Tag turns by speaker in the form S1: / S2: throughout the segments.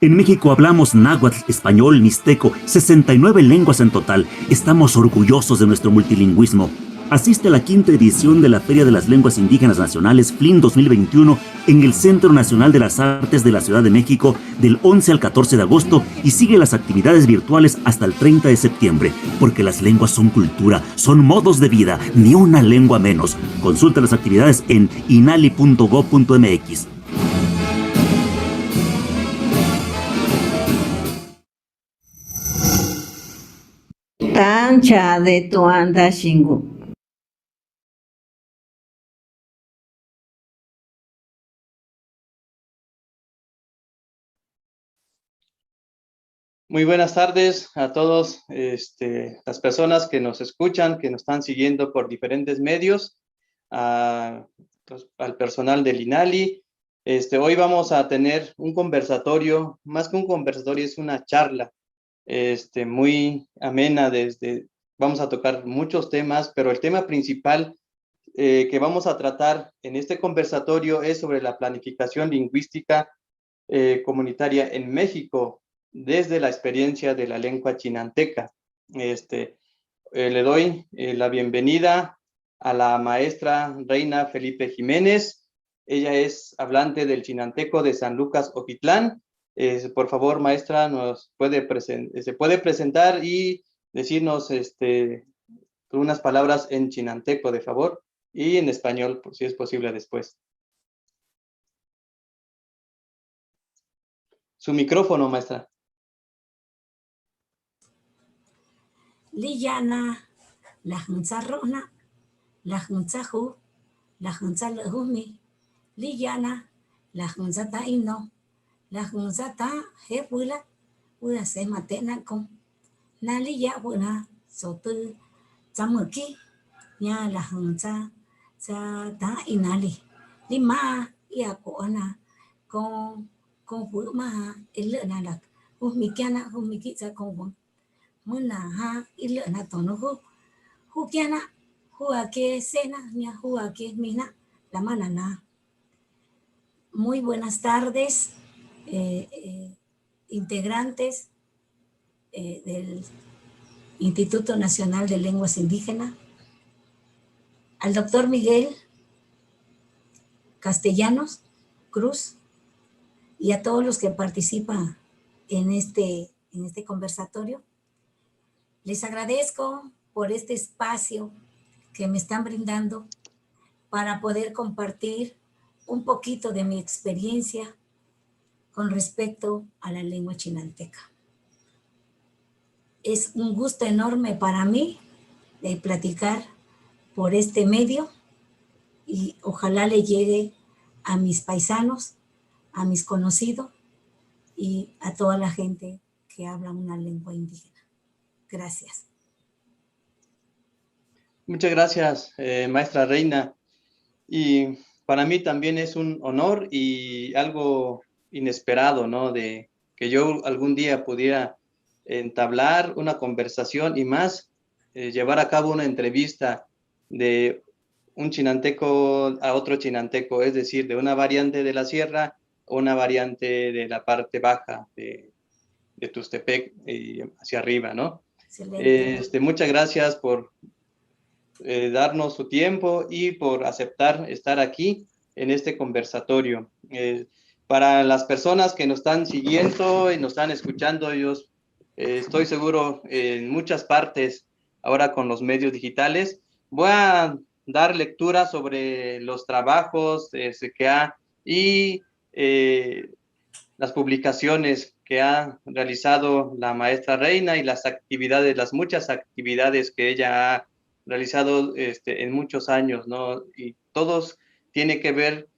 S1: En México hablamos náhuatl, español, mixteco, 69 lenguas en total. Estamos orgullosos de nuestro multilingüismo. Asiste a la quinta edición de la Feria de las Lenguas Indígenas Nacionales FLIN 2021 en el Centro Nacional de las Artes de la Ciudad de México del 11 al 14 de agosto y sigue las actividades virtuales hasta el 30 de septiembre, porque las lenguas son cultura, son modos de vida, ni una lengua menos. Consulta las actividades en inali.go.mx.
S2: Tancha de Tuanda Shingu.
S3: Muy buenas tardes a todos las personas que nos escuchan, que nos están siguiendo por diferentes medios, al personal del INALI. Hoy vamos a tener un conversatorio, más que un conversatorio, es una charla muy amena. Vamos a tocar muchos temas, pero el tema principal que vamos a tratar en este conversatorio es sobre la planificación lingüística comunitaria en México, desde la experiencia de la lengua chinanteca. Le doy la bienvenida a la maestra Reina Felipe Jiménez. Ella es hablante del chinanteco de San Lucas, Oquitlán. Por favor, maestra, se puede presentar y decirnos unas palabras en chinanteco, de favor, y en español, por si es posible después. Su micrófono, maestra.
S4: Liyana, la hunza rona, la hunza hu, la hunza lehumi, Liyana, la hunza taino, la hunza ta hepula, uda se matena con, na liya buena, sotu, zamuki, ya la hunza, sa ta inali, lima, ya koana, con fuma, ilena la, humikiana, humikitza con muna ha ile na tono hu kiana hua que cena ni hua que mina la manana. Muy buenas tardes, integrantes del Instituto Nacional de Lenguas Indígenas, al doctor Miguel Castellanos Cruz y a todos los que participan en este conversatorio. Les agradezco por este espacio que me están brindando para poder compartir un poquito de mi experiencia con respecto a la lengua chinanteca. Es un gusto enorme para mí de platicar por este medio y ojalá le llegue a mis paisanos, a mis conocidos y a toda la gente que habla una lengua indígena. Gracias.
S3: Muchas gracias, maestra Reina. Y para mí también es un honor y algo inesperado, ¿no? De que yo algún día pudiera entablar una conversación y más llevar a cabo una entrevista de un chinanteco a otro chinanteco, es decir, de una variante de la sierra a una variante de la parte baja de Tustepec y hacia arriba, ¿no? Muchas gracias por darnos su tiempo y por aceptar estar aquí en este conversatorio. Para las personas que nos están siguiendo y nos están escuchando, estoy seguro en muchas partes ahora con los medios digitales, voy a dar lectura sobre los trabajos que ha y las publicaciones que ha realizado la maestra Reina y las muchas actividades que ella ha realizado en muchos años, ¿no? Y todos tienen que ver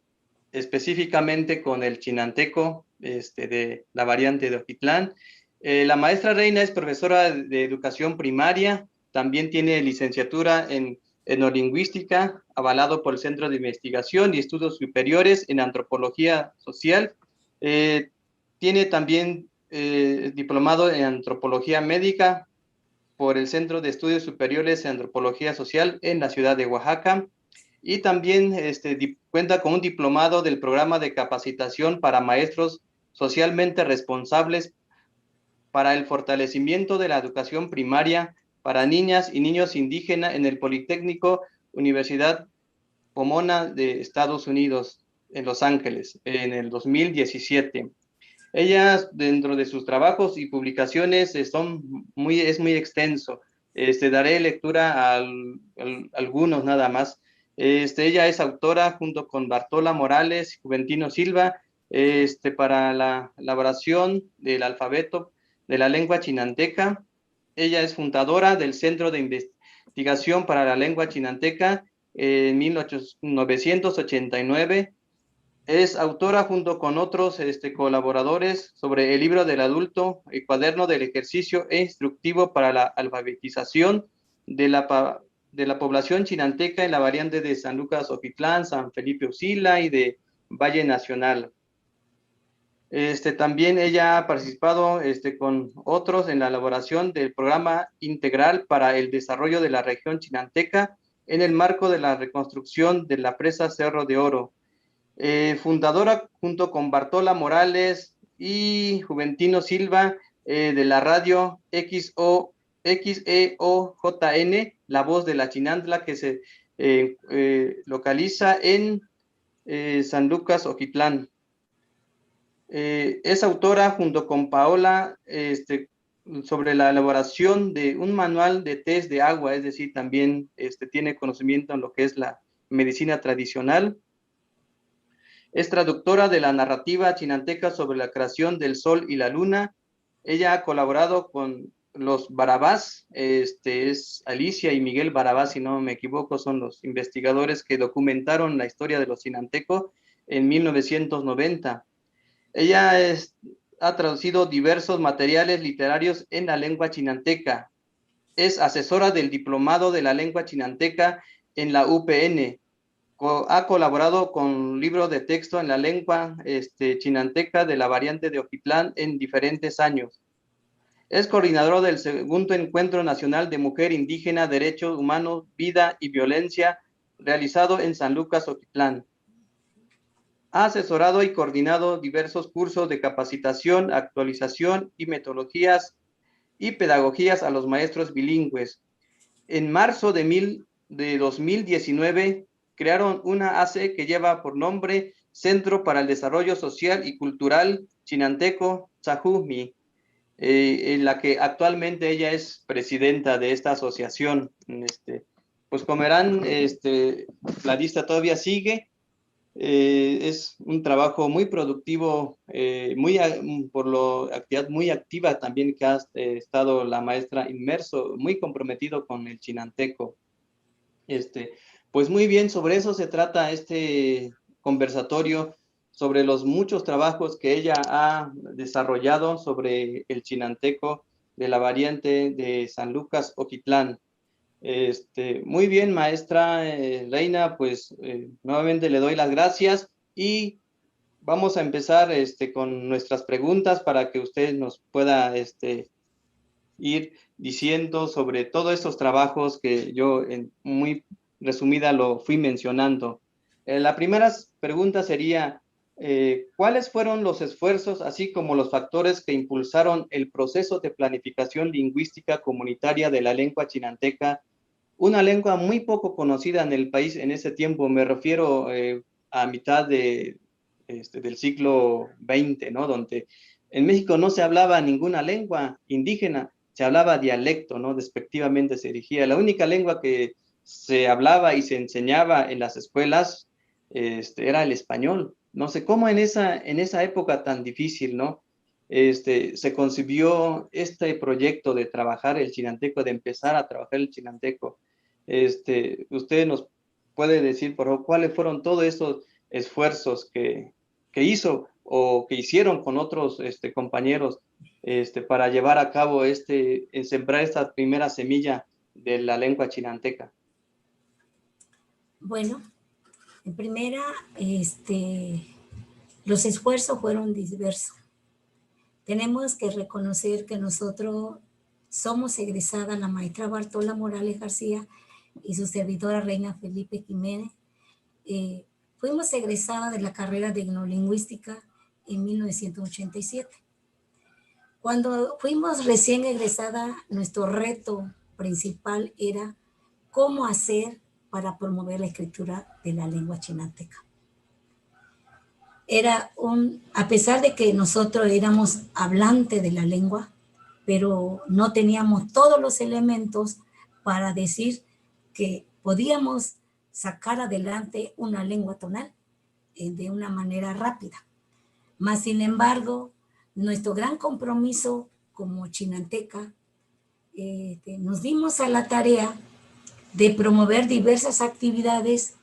S3: específicamente con el chinanteco de la variante de Oquitlán. La maestra Reina es profesora de educación primaria, también tiene licenciatura en etnolingüística, avalado por el Centro de Investigación y Estudios Superiores en Antropología Social. Tiene también diplomado en Antropología Médica por el Centro de Estudios Superiores en Antropología Social en la ciudad de Oaxaca. Y también cuenta con un diplomado del programa de capacitación para maestros socialmente responsables para el fortalecimiento de la educación primaria para niñas y niños indígenas en el Politécnico Universidad Pomona de Estados Unidos, en Los Ángeles, en el 2017. Ella, dentro de sus trabajos y publicaciones, es muy extenso. Daré lectura a algunos nada más. Ella es autora junto con Bartola Morales y Juventino Silva para la elaboración del alfabeto de la lengua chinanteca. Ella es fundadora del Centro de Investigación para la Lengua Chinanteca en 1989. Es autora junto con otros colaboradores sobre el libro del adulto, el cuaderno del ejercicio e instructivo para la alfabetización de la población chinanteca en la variante de San Lucas Oquitlán, San Felipe Uxila y de Valle Nacional. También ella ha participado con otros en la elaboración del programa integral para el desarrollo de la región chinanteca en el marco de la reconstrucción de la presa Cerro de Oro. Fundadora junto con Bartola Morales y Juventino Silva de la radio XEOJN, La Voz de la Chinantla, que se localiza en San Lucas Oquitlán. Es autora junto con Paola sobre la elaboración de un manual de test de agua, es decir, también tiene conocimiento en lo que es la medicina tradicional. Es traductora de la narrativa chinanteca sobre la creación del sol y la luna. Ella ha colaborado con los Barabás, es Alicia y Miguel Barabás, si no me equivoco, son los investigadores que documentaron la historia de los chinantecos en 1990. Ella ha traducido diversos materiales literarios en la lengua chinanteca. Es asesora del diplomado de la lengua chinanteca en la UPN. Ha colaborado con libros de texto en la lengua chinanteca de la variante de Oquitlán en diferentes años. Es coordinador del segundo Encuentro Nacional de Mujer Indígena, Derechos Humanos, Vida y Violencia, realizado en San Lucas Oquitlán. Ha asesorado y coordinado diversos cursos de capacitación, actualización y metodologías y pedagogías a los maestros bilingües. En marzo de 2019 crearon una AC que lleva por nombre Centro para el Desarrollo Social y Cultural Chinanteco Tzahumi, en la que actualmente ella es presidenta de esta asociación. Pues como verán, la lista todavía sigue. Es un trabajo muy productivo, por lo actividad muy activa también que ha estado la maestra inmerso, muy comprometido con el chinanteco. Pues muy bien, sobre eso se trata este conversatorio, sobre los muchos trabajos que ella ha desarrollado sobre el chinanteco de la variante de San Lucas Oquitlán. Muy bien, maestra Reina, pues nuevamente le doy las gracias y vamos a empezar con nuestras preguntas para que usted nos pueda ir diciendo sobre todos estos trabajos que yo en muy resumida lo fui mencionando. La primera pregunta sería, ¿cuáles fueron los esfuerzos, así como los factores que impulsaron el proceso de planificación lingüística comunitaria de la lengua chinanteca, una lengua muy poco conocida en el país en ese tiempo? Me refiero a mitad del siglo XX, ¿no? Donde en México no se hablaba ninguna lengua indígena, se hablaba dialecto, ¿no? Despectivamente se dirigía. La única lengua que se hablaba y se enseñaba en las escuelas era el español. No sé cómo en esa época tan difícil, ¿no? Se concibió este proyecto de trabajar el chinanteco, de empezar a trabajar el chinanteco. Usted nos puede decir, por favor, cuáles fueron todos esos esfuerzos que hizo o que hicieron con otros compañeros para llevar a cabo sembrar esta primera semilla de la lengua chinanteca.
S4: Bueno, en primera, los esfuerzos fueron diversos. Tenemos que reconocer que nosotros somos egresadas, la maestra Bartola Morales García y su servidora Reina Felipe Jiménez. Fuimos egresadas de la carrera de etnolingüística en 1987. Cuando fuimos recién egresada, nuestro reto principal era cómo hacer para promover la escritura de la lengua chinanteca. A pesar de que nosotros éramos hablantes de la lengua, pero no teníamos todos los elementos para decir que podíamos sacar adelante una lengua tonal de una manera rápida. Mas, sin embargo, nuestro gran compromiso como chinanteca, nos dimos a la tarea de promover diversas actividades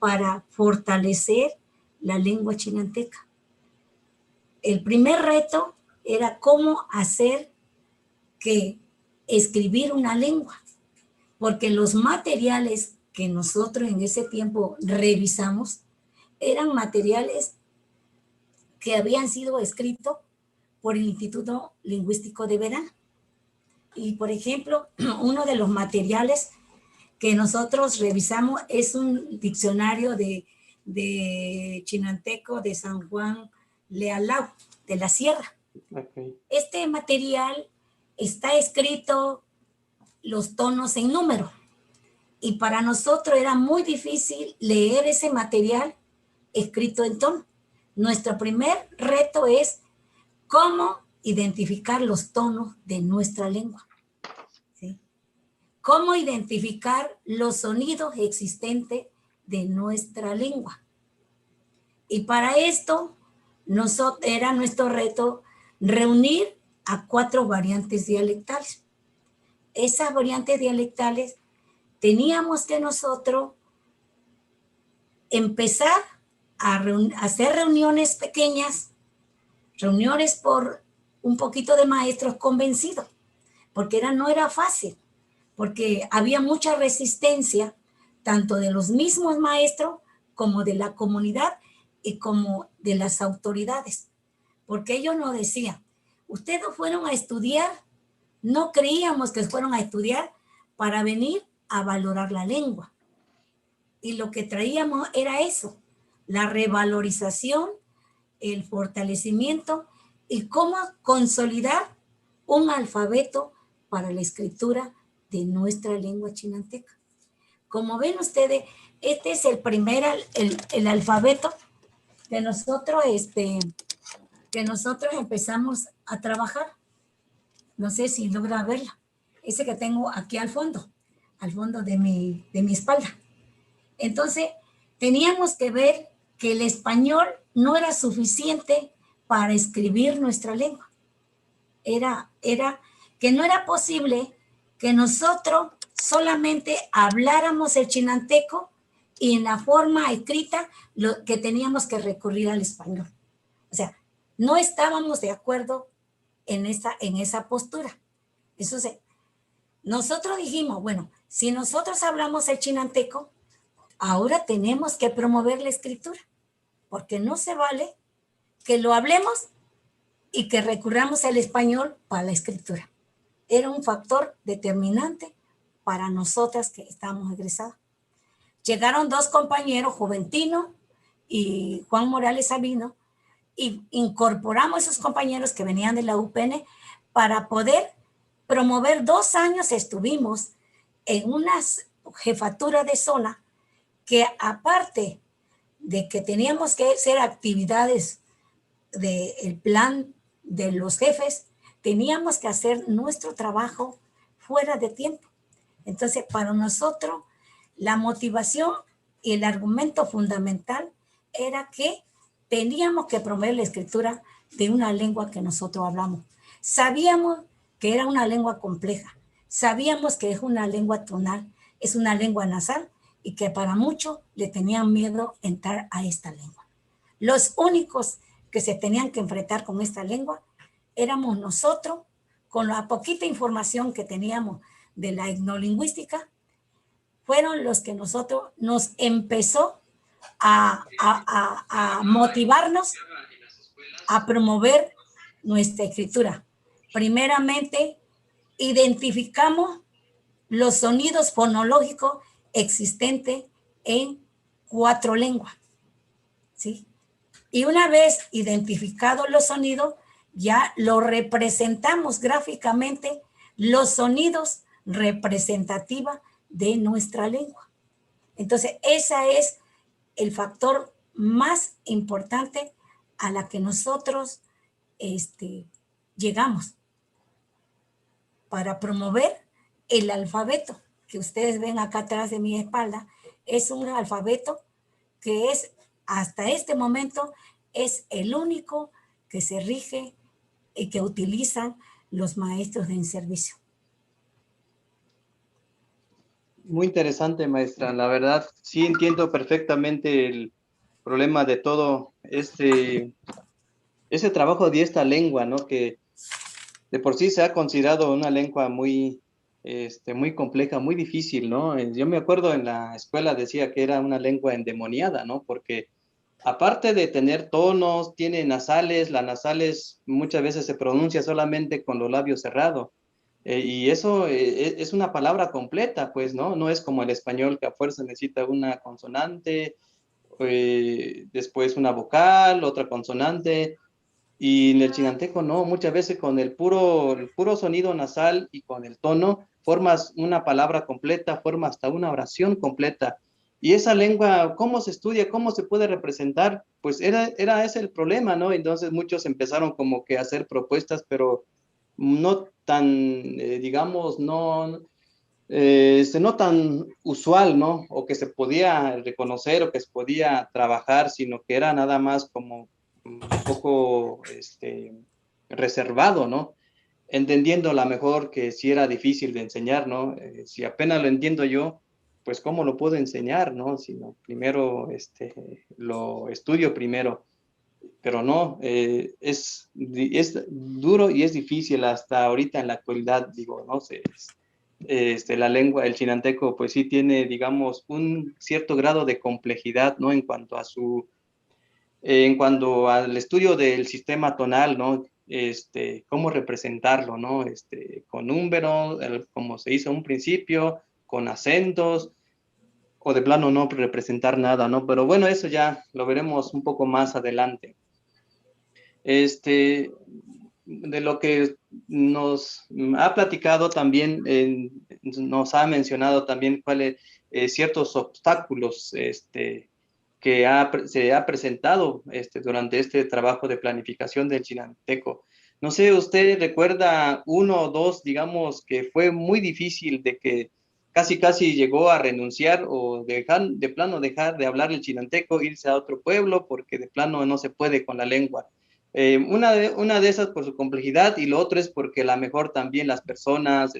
S4: para fortalecer la lengua chinanteca. El primer reto era cómo hacer que escribir una lengua, porque los materiales que nosotros en ese tiempo revisamos eran materiales que habían sido escritos por el Instituto Lingüístico de Verano. Y, por ejemplo, uno de los materiales que nosotros revisamos es un diccionario de chinanteco de San Juan Lealao, de la Sierra.
S3: Okay.
S4: Este material está escrito los tonos en número. Y para nosotros era muy difícil leer ese material escrito en tono. Nuestro primer reto es cómo identificar los tonos de nuestra lengua. ¿Sí? Cómo identificar los sonidos existentes de nuestra lengua. Y para esto era nuestro reto reunir a 4 variantes dialectales. Esas variantes dialectales teníamos que nosotros empezar a hacer reuniones pequeñas, reuniones por un poquito de maestros convencidos, porque no era fácil, porque había mucha resistencia, tanto de los mismos maestros como de la comunidad y como de las autoridades, porque ellos nos decían, ustedes fueron a estudiar, no creíamos que fueron a estudiar para venir a valorar la lengua. Y lo que traíamos era eso, la revalorización, el fortalecimiento y cómo consolidar un alfabeto para la escritura de nuestra lengua chinanteca. Como ven ustedes, este es el primer el alfabeto que nosotros empezamos a trabajar. No sé si logra verla. Ese que tengo aquí al fondo de mi espalda. Entonces, teníamos que ver que el español no era suficiente para escribir nuestra lengua. Era que no era posible que nosotros solamente habláramos el chinanteco y en la forma escrita que teníamos que recurrir al español. O sea, no estábamos de acuerdo en esa postura. Entonces, nosotros dijimos, bueno, si nosotros hablamos el chinanteco, ahora tenemos que promover la escritura, porque no se vale que lo hablemos y que recurramos al español para la escritura. Era un factor determinante para nosotras que estábamos egresadas. Llegaron 2 compañeros, Juventino y Juan Morales Sabino, y incorporamos esos compañeros que venían de la UPN para poder promover. 2 años estuvimos en una jefatura de zona que, aparte de que teníamos que hacer actividades del plan de los jefes, teníamos que hacer nuestro trabajo fuera de tiempo. Entonces, para nosotros, la motivación y el argumento fundamental era que teníamos que promover la escritura de una lengua que nosotros hablamos. Sabíamos que era una lengua compleja, sabíamos que es una lengua tonal, es una lengua nasal y que para muchos le tenían miedo entrar a esta lengua. Los únicos que se tenían que enfrentar con esta lengua éramos nosotros, con la poquita información que teníamos de la etnolingüística, fueron los que nosotros nos empezó a motivarnos a promover nuestra escritura. Primeramente, identificamos los sonidos fonológicos existentes en 4 lenguas, ¿sí? Y una vez identificados los sonidos, ya lo representamos gráficamente, los sonidos representativos de nuestra lengua. Entonces, ese es el factor más importante a la que nosotros llegamos para promover el alfabeto que ustedes ven acá atrás de mi espalda. Es un alfabeto que es, hasta este momento, es el único que se rige y que utilizan los maestros en servicio.
S3: Muy interesante, maestra. La verdad, sí entiendo perfectamente el problema de todo ese trabajo de esta lengua, ¿no? Que de por sí se ha considerado una lengua muy, muy compleja, muy difícil, ¿no? Yo me acuerdo en la escuela decía que era una lengua endemoniada, ¿no? Porque aparte de tener tonos, tiene nasales, las nasales muchas veces se pronuncia solamente con los labios cerrados. Y eso es una palabra completa, pues, ¿no? No es como el español que a fuerza necesita una consonante, después una vocal, otra consonante. Y en el chinanteco no, muchas veces con el puro sonido nasal y con el tono formas una palabra completa, formas hasta una oración completa. Y esa lengua, ¿cómo se estudia? ¿Cómo se puede representar? Pues era ese el problema, ¿no? Entonces muchos empezaron como que a hacer propuestas, pero no tan, digamos, no tan usual, ¿no? O que se podía reconocer o que se podía trabajar, sino que era nada más como un poco reservado, ¿no? Entendiendo a lo mejor que sí era difícil de enseñar, ¿no? Si apenas lo entiendo yo, pues ¿cómo lo puedo enseñar, no? Sino primero lo estudio primero, pero no, es duro y es difícil hasta ahorita en la actualidad, digo, no sé. La lengua, el chinanteco, pues sí tiene, digamos, un cierto grado de complejidad, ¿no? En cuanto al estudio del sistema tonal, ¿no? Cómo representarlo, ¿no? Con números, como se hizo a un principio, con acentos, o de plano no representar nada, ¿no? Pero bueno, eso ya lo veremos un poco más adelante. De lo que nos ha platicado también, nos ha mencionado también cuáles ciertos obstáculos que se ha presentado durante este trabajo de planificación del chinanteco. No sé, ¿usted recuerda uno o dos, digamos, que fue muy difícil de que casi llegó a renunciar o de plano dejar de hablar el chinanteco, irse a otro pueblo porque de plano no se puede con la lengua? Una de esas por su complejidad y lo otro es porque a lo mejor también las personas,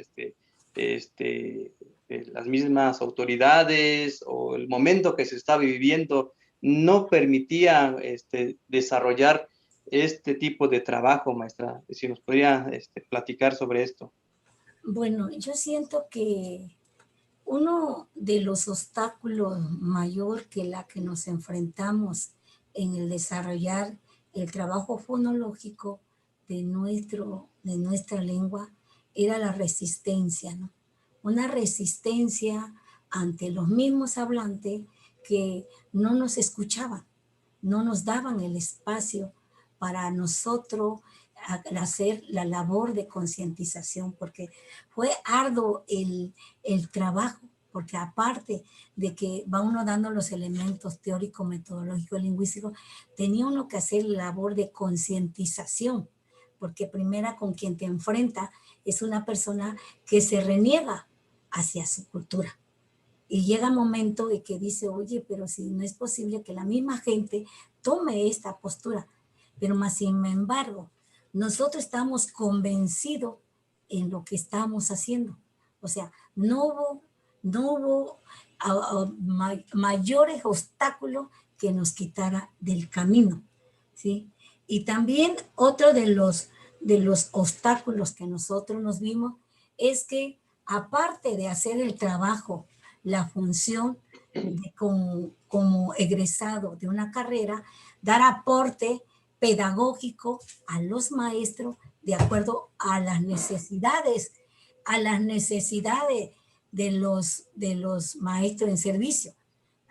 S3: las mismas autoridades o el momento que se estaba viviendo no permitía desarrollar este tipo de trabajo, maestra. Si nos podría platicar sobre esto.
S4: Bueno, yo siento que uno de los obstáculos mayor que la que nos enfrentamos en el desarrollar el trabajo fonológico de nuestra lengua era la resistencia, ¿no? Una resistencia ante los mismos hablantes que no nos escuchaban, no nos daban el espacio para nosotros hacer la labor de concientización, porque fue arduo el trabajo, porque aparte de que va uno dando los elementos teóricos, metodológicos, lingüísticos, tenía uno que hacer la labor de concientización, porque primera con quien te enfrenta es una persona que se reniega hacia su cultura. Y llega un momento de que dice, oye, pero si no es posible que la misma gente tome esta postura. Pero más sin embargo, nosotros estamos convencidos en lo que estamos haciendo. O sea, no hubo mayores obstáculos que nos quitara del camino, ¿sí? Y también otro de los obstáculos que nosotros nos vimos es que aparte de hacer el trabajo, la función como egresado de una carrera, dar aporte pedagógico a los maestros de acuerdo a las necesidades de los maestros en servicio.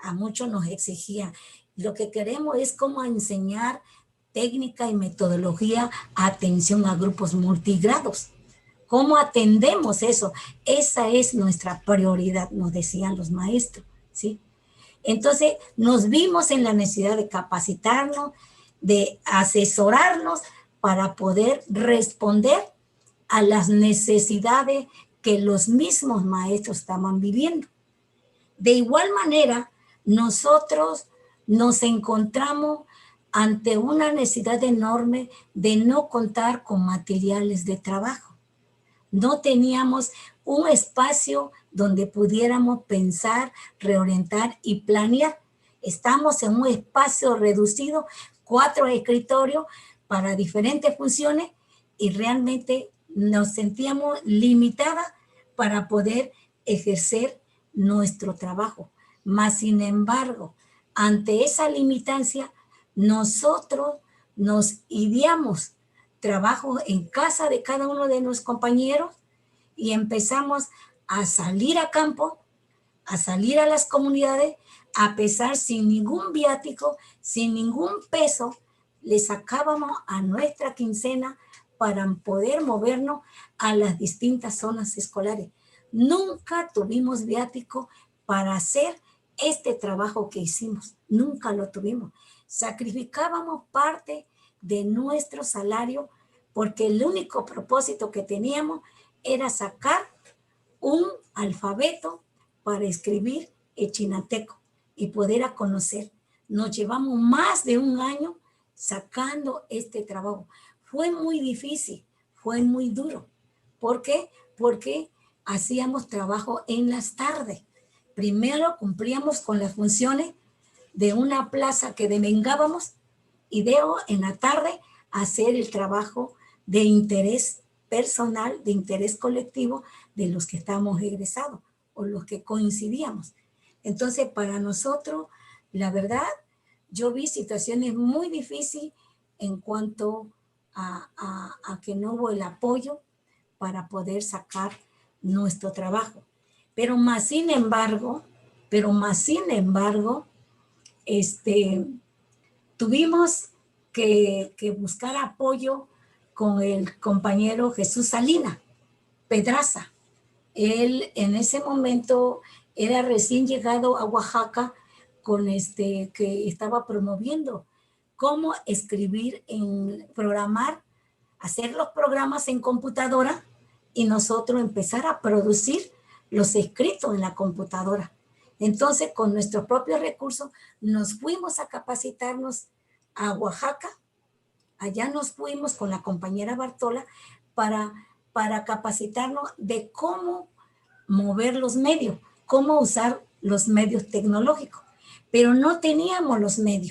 S4: A muchos nos exigía Lo que queremos es cómo enseñar técnica y metodología, atención a grupos multigrados. ¿Cómo atendemos eso? Esa es nuestra prioridad, nos decían los maestros, ¿sí? Entonces, nos vimos en la necesidad de capacitarnos, de asesorarnos para poder responder a las necesidades que los mismos maestros estaban viviendo. De igual manera, nosotros nos encontramos ante una necesidad enorme de no contar con materiales de trabajo. No teníamos un espacio donde pudiéramos pensar, reorientar y planear. Estamos en un espacio reducido, 4 escritorios para diferentes funciones y realmente nos sentíamos limitadas para poder ejercer nuestro trabajo. Mas, sin embargo, ante esa limitancia, nosotros nos ideamos trabajo en casa de cada uno de nuestros compañeros y empezamos a salir a campo, a salir a las comunidades, a pesar sin ningún viático, sin ningún peso, le sacábamos a nuestra quincena para poder movernos a las distintas zonas escolares. Nunca tuvimos viático para hacer este trabajo que hicimos, nunca lo tuvimos. Sacrificábamos parte de nuestro salario porque el único propósito que teníamos era sacar un alfabeto para escribir el chinateco y poder a conocer. Nos llevamos más de un año sacando este trabajo. Fue muy difícil, fue muy duro. ¿Por qué? Porque hacíamos trabajo en las tardes. Primero cumplíamos con las funciones de una plaza que devengábamos y luego en la tarde hacer el trabajo de interés personal, de interés colectivo de los que estamos egresados o los que coincidíamos. Entonces, para nosotros, la verdad, yo vi situaciones muy difíciles en cuanto a que no hubo el apoyo para poder sacar nuestro trabajo. Pero más sin embargo, tuvimos que buscar apoyo con el compañero Jesús Salinas Pedraza. Él en ese momento era recién llegado a Oaxaca con que estaba promoviendo cómo escribir, programar, hacer los programas en computadora y nosotros empezar a producir los escritos en la computadora. Entonces, con nuestros propios recursos, nos fuimos a capacitarnos a Oaxaca. Allá nos fuimos con la compañera Bartola para capacitarnos de cómo mover los medios, cómo usar los medios tecnológicos. Pero no teníamos los medios.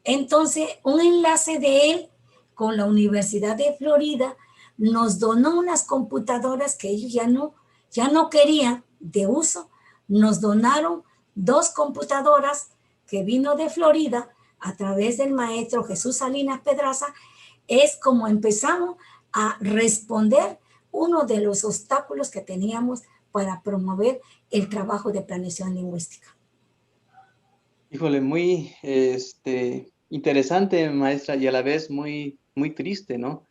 S4: Entonces, un enlace de él con la Universidad de Florida nos donó unas computadoras que ellos ya no querían de uso. Nos donaron 2 computadoras que vino de Florida a través del maestro Jesús Salinas Pedraza. Es como empezamos a responder uno de los obstáculos que teníamos para promover el trabajo de planeación lingüística.
S3: Híjole, muy interesante, maestra, y a la vez muy, muy triste, ¿no?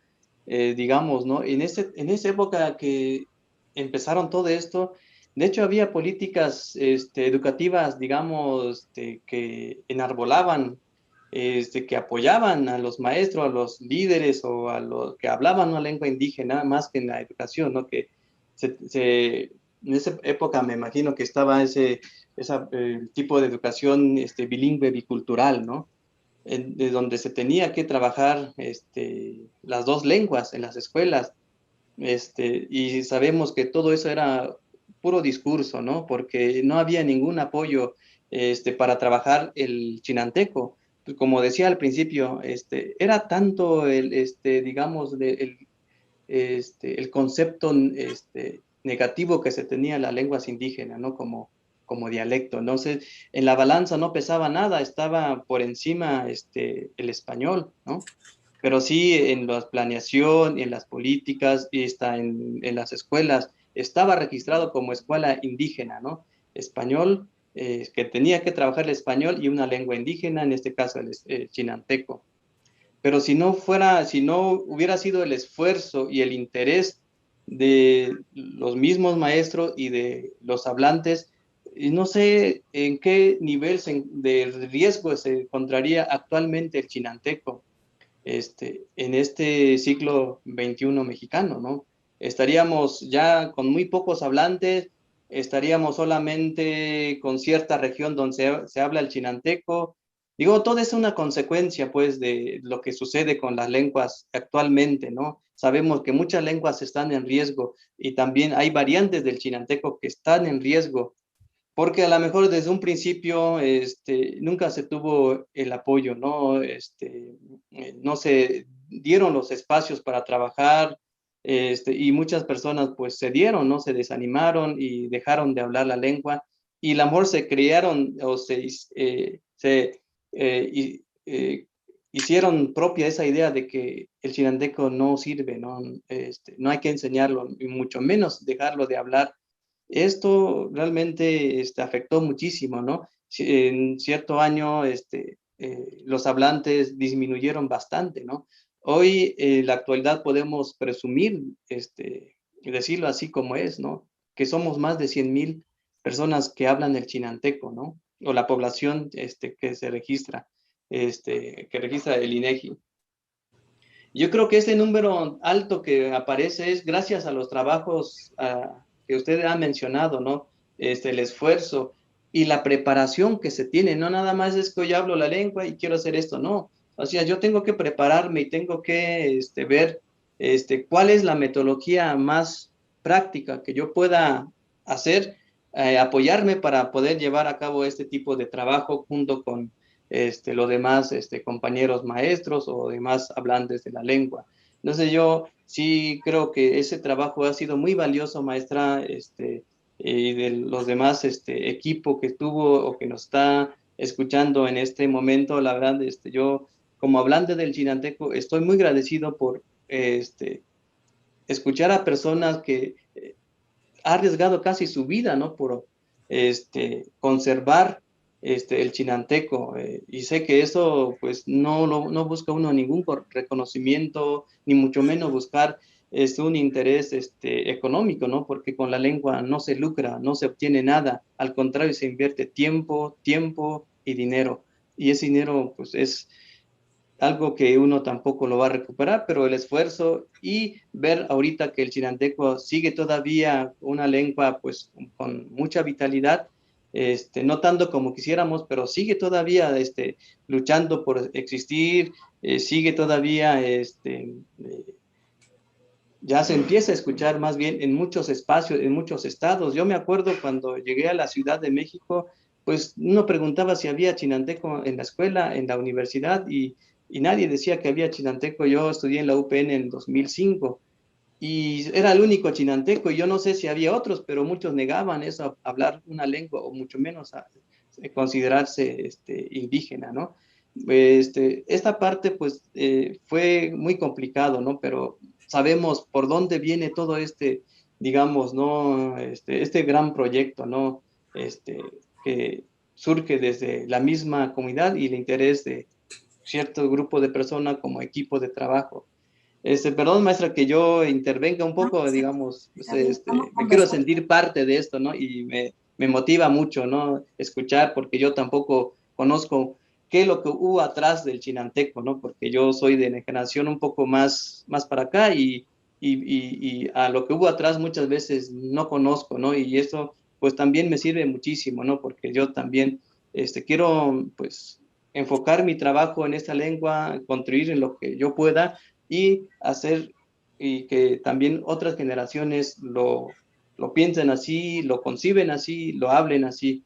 S3: Digamos, ¿no? En esa época que empezaron todo esto, de hecho había políticas educativas, digamos, que enarbolaban, que apoyaban a los maestros, a los líderes o a los que hablaban una lengua indígena, más que en la educación, ¿no? Que en esa época me imagino que estaba ese tipo de educación bilingüe, bicultural, ¿no? De donde se tenía que trabajar las 2 lenguas en las escuelas, y sabemos que todo eso era puro discurso, ¿no? Porque no había ningún apoyo para trabajar el chinanteco. Como decía al principio, era tanto digamos, el concepto negativo que se tenía en las lenguas indígenas, ¿no? Como dialecto. Entonces, en la balanza no pesaba nada, estaba por encima el español, ¿no? Pero sí en la planeación, en las políticas y en las escuelas, estaba registrado como escuela indígena, ¿no? Español, que tenía que trabajar el español y una lengua indígena, en este caso el chinanteco. Pero si no hubiera sido el esfuerzo y el interés de los mismos maestros y de los hablantes, y no sé en qué nivel de riesgo se encontraría actualmente el chinanteco en este siglo XXI mexicano, ¿no? Estaríamos ya con muy pocos hablantes, estaríamos solamente con cierta región donde se habla el chinanteco. Digo, todo es una consecuencia, pues, de lo que sucede con las lenguas actualmente, ¿no? Sabemos que muchas lenguas están en riesgo y también hay variantes del chinanteco que están en riesgo porque a lo mejor desde un principio nunca se tuvo el apoyo, ¿no? No se dieron los espacios para trabajar, y muchas personas pues se dieron, ¿no? Se desanimaron y dejaron de hablar la lengua y a lo mejor se crearon o hicieron propia esa idea de que el chinanteco no sirve, ¿no? No hay que enseñarlo y mucho menos dejarlo de hablar. Esto realmente afectó muchísimo, ¿no? En cierto año los hablantes disminuyeron bastante, ¿no? Hoy, en la actualidad, podemos presumir, decirlo así como es, ¿no? Que somos más de 100,000 personas que hablan el chinanteco, ¿no? O la población que se registra, que registra el INEGI. Yo creo que este número alto que aparece es gracias a los trabajos que usted ha mencionado, ¿no? El esfuerzo y la preparación que se tiene, no nada más es que yo hablo la lengua y quiero hacer esto, no. O sea, yo tengo que prepararme y tengo que ver cuál es la metodología más práctica que yo pueda hacer, apoyarme para poder llevar a cabo este tipo de trabajo junto con los demás compañeros maestros o demás hablantes de la lengua. Entonces yo sí creo que ese trabajo ha sido muy valioso, maestra, y de los demás equipo que estuvo o que nos está escuchando en este momento. La verdad, yo como hablante del chinanteco estoy muy agradecido por escuchar a personas que ha arriesgado casi su vida, ¿no? Por conservar el chinanteco. Y sé que eso, pues, no busca uno ningún reconocimiento, ni mucho menos buscar un interés económico, ¿no? Porque con la lengua no se lucra, no se obtiene nada. Al contrario, se invierte tiempo y dinero. Y ese dinero, pues, es algo que uno tampoco lo va a recuperar, pero el esfuerzo y ver ahorita que el chinanteco sigue todavía una lengua pues con mucha vitalidad, no tanto como quisiéramos, pero sigue todavía luchando por existir, sigue todavía, ya se empieza a escuchar más bien en muchos espacios, en muchos estados. Yo me acuerdo cuando llegué a la Ciudad de México, pues uno preguntaba si había chinanteco en la escuela, en la universidad, y nadie decía que había chinanteco. Yo estudié en la UPN en 2005 y era el único chinanteco, y yo no sé si había otros, pero muchos negaban eso, hablar una lengua, o mucho menos considerarse indígena, ¿no? Esta parte, pues, fue muy complicado, ¿no? Pero sabemos por dónde viene todo digamos, ¿no? Este gran proyecto, ¿no? Que surge desde la misma comunidad y el interés de cierto grupo de personas como equipo de trabajo. Perdón, maestra, que yo intervenga un
S4: No,
S3: poco,
S4: sí,
S3: digamos,
S4: está bien, estamos
S3: me quiero
S4: conversando.
S3: sentir parte de esto, ¿no? Y me motiva mucho, ¿no? Escuchar, porque yo tampoco conozco qué es lo que hubo atrás del chinanteco, ¿no? Porque yo soy de la generación un poco más para acá y a lo que hubo atrás muchas veces no conozco, ¿no? Y eso, pues, también me sirve muchísimo, ¿no? Porque yo también, quiero, pues, enfocar mi trabajo en esta lengua, contribuir en lo que yo pueda y hacer y que también otras generaciones lo piensen así, lo conciben así, lo hablen así.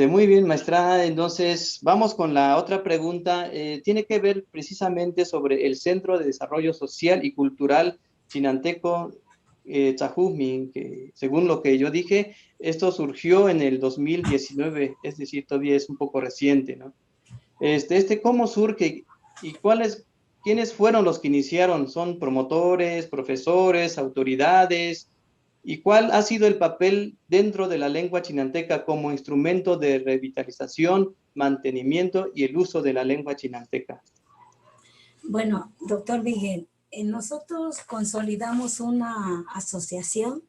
S3: Muy bien, maestra. Entonces, vamos con la otra pregunta. Tiene que ver precisamente sobre el Centro de Desarrollo Social y Cultural Chinanteco Tzajúmi, que según lo que yo dije, esto surgió en el 2019, es decir, todavía es un poco reciente, ¿no? ¿Cómo surge y quiénes fueron los que iniciaron? ¿Son promotores, profesores, autoridades? ¿Y cuál ha sido el papel dentro de la lengua chinanteca como instrumento de revitalización, mantenimiento y el uso de la lengua chinanteca?
S4: Bueno, doctor Miguel, nosotros consolidamos una asociación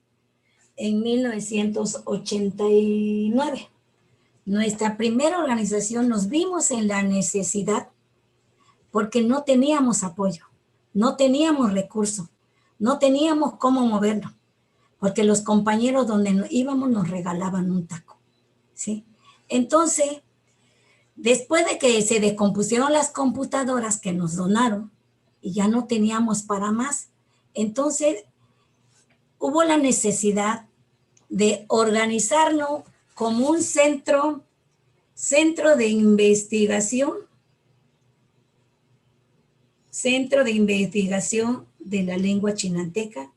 S4: en 1989. Nuestra primera organización nos vimos en la necesidad porque no teníamos apoyo, no teníamos recursos, no teníamos cómo movernos, porque los compañeros donde íbamos nos regalaban un taco, ¿sí? Entonces, después de que se descompusieron las computadoras que nos donaron y ya no teníamos para más, entonces hubo la necesidad de organizarnos como un centro de investigación, de la lengua chinanteca,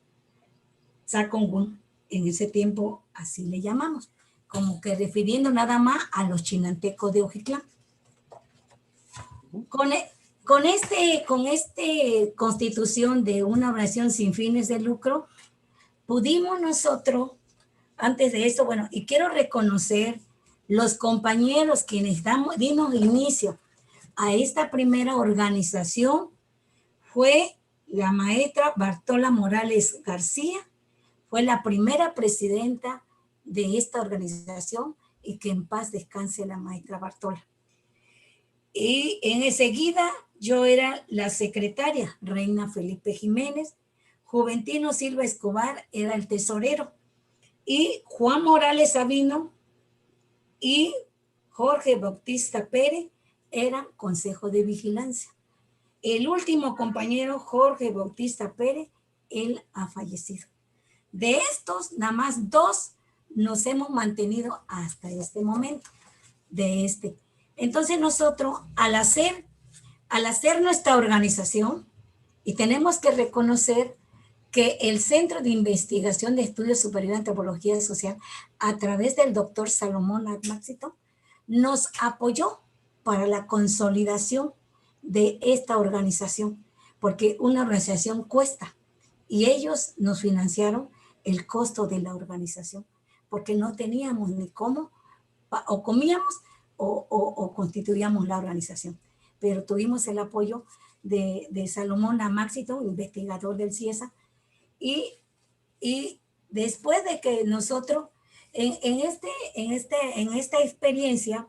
S4: Sacongun, en ese tiempo así le llamamos, como que refiriendo nada más a los chinantecos de Ojitlán. Con este constitución de una organización sin fines de lucro, pudimos nosotros, antes de eso, bueno, y quiero reconocer los compañeros quienes dimos inicio a esta primera organización, fue la maestra Bartola Morales García, fue la primera presidenta de esta organización, y que en paz descanse la maestra Bartola. Y enseguida yo era la secretaria, Reina Felipe Jiménez, Juventino Silva Escobar era el tesorero, y Juan Morales Sabino y Jorge Bautista Pérez eran consejo de vigilancia. El último compañero, Jorge Bautista Pérez, él ha fallecido. De estos, nada más 2 nos hemos mantenido hasta este momento. Entonces nosotros, al hacer nuestra organización, y tenemos que reconocer que el Centro de Investigación de Estudios Superiores de Antropología Social, a través del doctor Salomón Máxito, nos apoyó para la consolidación de esta organización, porque una organización cuesta, y ellos nos financiaron el costo de la organización, porque no teníamos ni cómo, o comíamos o constituíamos la organización. Pero tuvimos el apoyo de Salomón Máxito, investigador del CIESA, y después de que nosotros en esta experiencia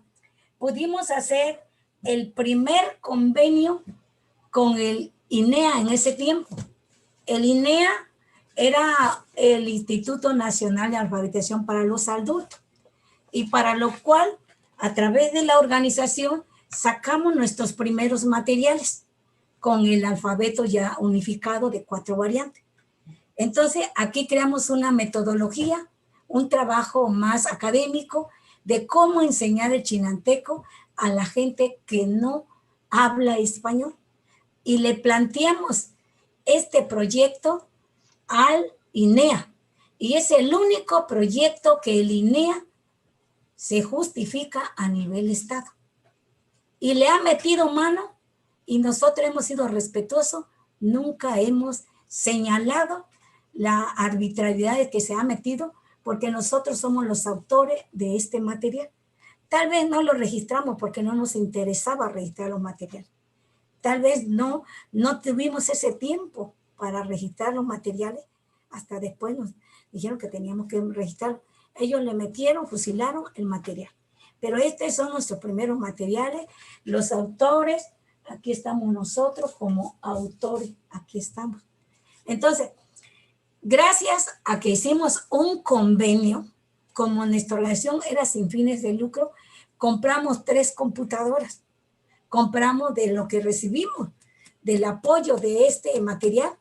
S4: pudimos hacer el primer convenio con el INEA en ese tiempo. El INEA era el Instituto Nacional de Alfabetización para los Adultos, y para lo cual, a través de la organización, sacamos nuestros primeros materiales con el alfabeto ya unificado de 4 variantes. Entonces, aquí creamos una metodología, un trabajo más académico de cómo enseñar el chinanteco a la gente que no habla español. Y le planteamos este proyecto al INEA. Y es el único proyecto que el INEA se justifica a nivel Estado. Y le ha metido mano, y nosotros hemos sido respetuosos, nunca hemos señalado la arbitrariedad que se ha metido, porque nosotros somos los autores de este material. Tal vez no lo registramos porque no nos interesaba registrar los materiales. Tal vez no tuvimos ese tiempo para registrar los materiales. Hasta después nos dijeron que teníamos que registrar. Ellos le metieron, fusilaron el material. Pero estos son nuestros primeros materiales. Los autores, aquí estamos nosotros como autores, aquí estamos. Entonces, gracias a que hicimos un convenio, como nuestra organización era sin fines de lucro, compramos 3 computadoras. Compramos de lo que recibimos, del apoyo de este material,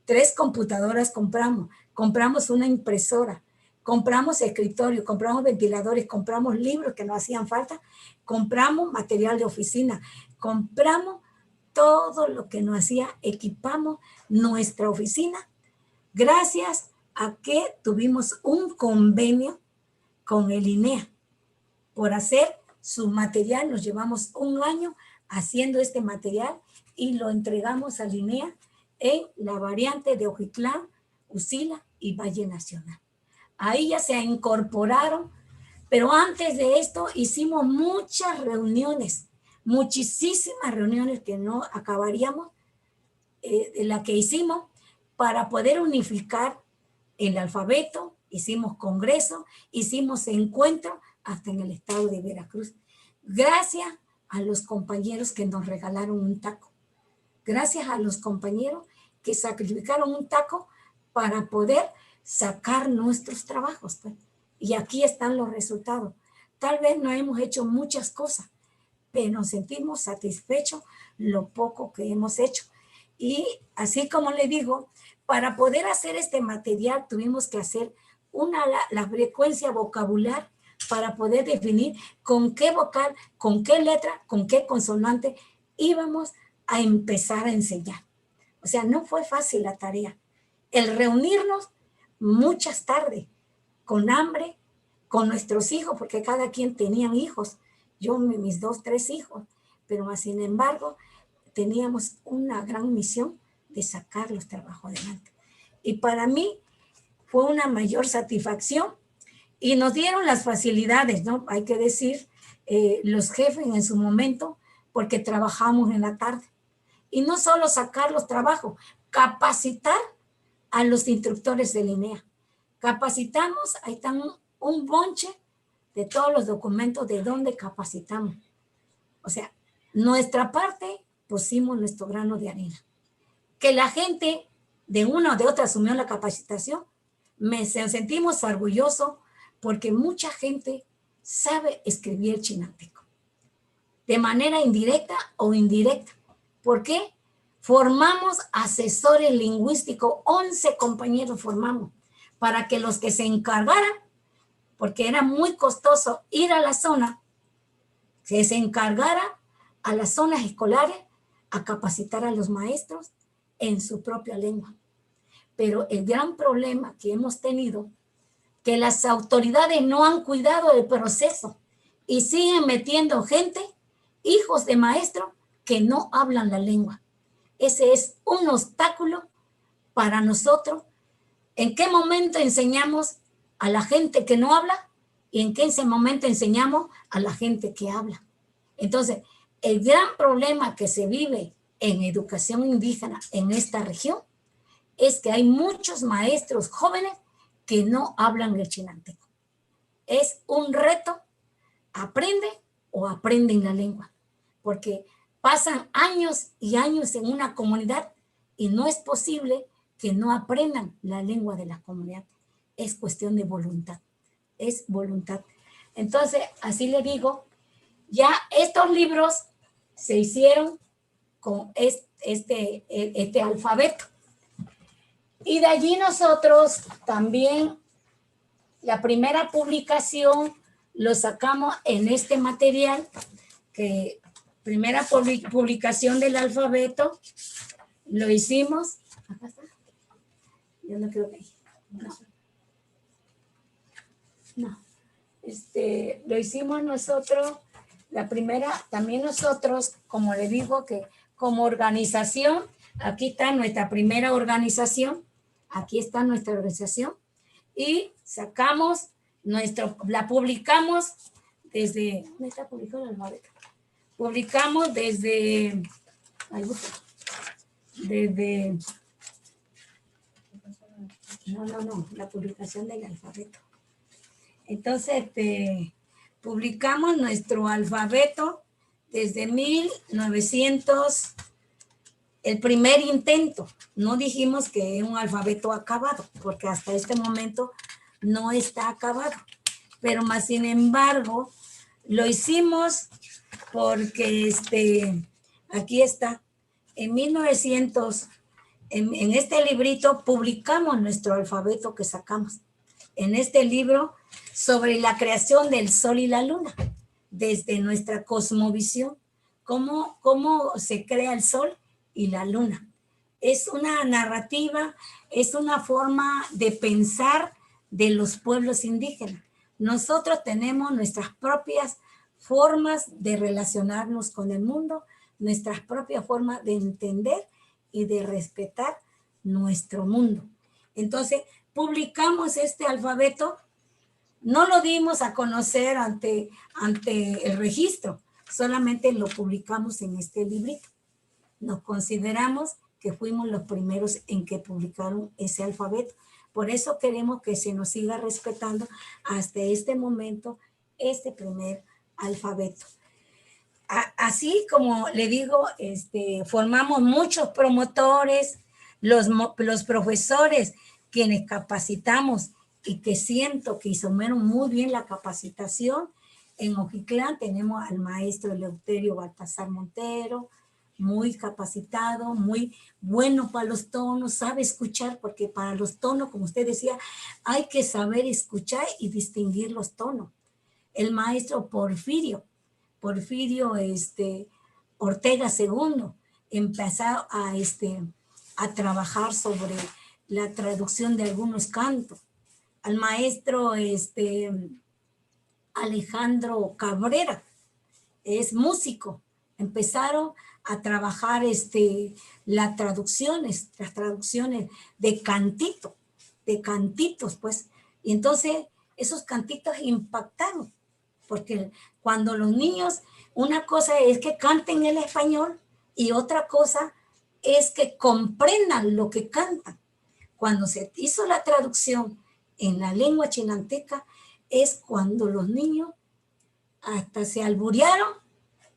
S4: 3 computadoras compramos. Compramos una impresora, compramos escritorio, compramos ventiladores, compramos libros que nos hacían falta, compramos material de oficina, compramos todo lo que nos hacía, equipamos nuestra oficina, gracias a que tuvimos un convenio con el INEA por hacer su material. Nos llevamos 1 año haciendo este material y lo entregamos al INEA en la variante de Ojitlán, Usila y Valle Nacional. Ahí ya se incorporaron, pero antes de esto hicimos muchas reuniones, muchísimas reuniones que no acabaríamos, de la que hicimos para poder unificar el alfabeto. Hicimos congreso, hicimos encuentros hasta en el estado de Veracruz. Gracias a los compañeros que nos regalaron un taco. Gracias a los compañeros que sacrificaron un taco para poder sacar nuestros trabajos, pues. Y aquí están los resultados. Tal vez no hemos hecho muchas cosas, pero nos sentimos satisfechos lo poco que hemos hecho. Y así como le digo, para poder hacer este material tuvimos que hacer la frecuencia vocabular para poder definir con qué vocal, con qué letra, con qué consonante íbamos a empezar a enseñar. O sea, no fue fácil la tarea. El reunirnos muchas tardes, con hambre, con nuestros hijos, porque cada quien tenía hijos. Yo, mis 2, 3 hijos, pero más sin embargo, teníamos una gran misión de sacar los trabajos adelante. Y para mí fue una mayor satisfacción y nos dieron las facilidades, ¿no? Hay que decir, los jefes en su momento, porque trabajamos en la tarde. Y no solo sacar los trabajos, capacitar a los instructores de línea. Capacitamos, ahí están un bonche de todos los documentos de dónde capacitamos. O sea, nuestra parte pusimos nuestro grano de arena. Que la gente de una o de otra asumió la capacitación, sentimos orgullosos porque mucha gente sabe escribir chinanteco. De manera indirecta o indirecta. ¿Por qué? Formamos asesores lingüísticos, 11 compañeros formamos, para que los que se encargaran, porque era muy costoso ir a la zona, que se encargara a las zonas escolares a capacitar a los maestros en su propia lengua. Pero el gran problema que hemos tenido, que las autoridades no han cuidado del proceso y siguen metiendo gente, hijos de maestros, que no hablan la lengua. Ese es un obstáculo para nosotros. ¿En qué momento enseñamos a la gente que no habla y en qué momento enseñamos a la gente que habla? Entonces, el gran problema que se vive en educación indígena en esta región es que hay muchos maestros jóvenes que no hablan el chinanteco. Es un reto, aprende o aprenden la lengua, porque pasan años y años en una comunidad y no es posible que no aprendan la lengua de la comunidad. Es cuestión de voluntad, es voluntad. Entonces, así le digo, ya estos libros se hicieron con este alfabeto. Y de allí nosotros también, la primera publicación lo sacamos en este material, que primera publicación del alfabeto, lo hicimos. Acá está. Yo no creo que no. Lo hicimos nosotros, la primera, también nosotros, como le digo, que como organización, aquí está nuestra primera organización, aquí está nuestra organización, y sacamos la publicamos desde, ¿dónde está publicado el alfabeto? Publicamos desde la publicación del alfabeto. Entonces, publicamos nuestro alfabeto desde 1900, el primer intento. No dijimos que es un alfabeto acabado, porque hasta este momento no está acabado. Pero más sin embargo, lo hicimos porque aquí está, en 1900, en este librito publicamos nuestro alfabeto que sacamos. En este libro sobre la creación del sol y la luna, desde nuestra cosmovisión, cómo se crea el sol y la luna. Es una narrativa, es una forma de pensar de los pueblos indígenas. Nosotros tenemos nuestras propias formas de relacionarnos con el mundo, nuestras propias formas de entender y de respetar nuestro mundo. Entonces, publicamos este alfabeto, no lo dimos a conocer ante el registro, solamente lo publicamos en este librito. Nos consideramos que fuimos los primeros en que publicaron ese alfabeto. Por eso queremos que se nos siga respetando hasta este momento este primer alfabeto. Así como le digo, formamos muchos promotores, los profesores quienes capacitamos y que siento que hicieron muy bien la capacitación. En Ojitlán tenemos al maestro Eleuterio Baltasar Montero, muy capacitado, muy bueno para los tonos, sabe escuchar, porque para los tonos, como usted decía, hay que saber escuchar y distinguir los tonos. El maestro Porfirio Ortega II empezó a trabajar sobre la traducción de algunos cantos. Al maestro Alejandro Cabrera, es músico, empezaron a trabajar las traducciones de cantitos, pues. Y entonces esos cantitos impactaron, porque cuando los niños, una cosa es que canten el español y otra cosa es que comprendan lo que cantan. Cuando se hizo la traducción en la lengua chinanteca, es cuando los niños hasta se alburearon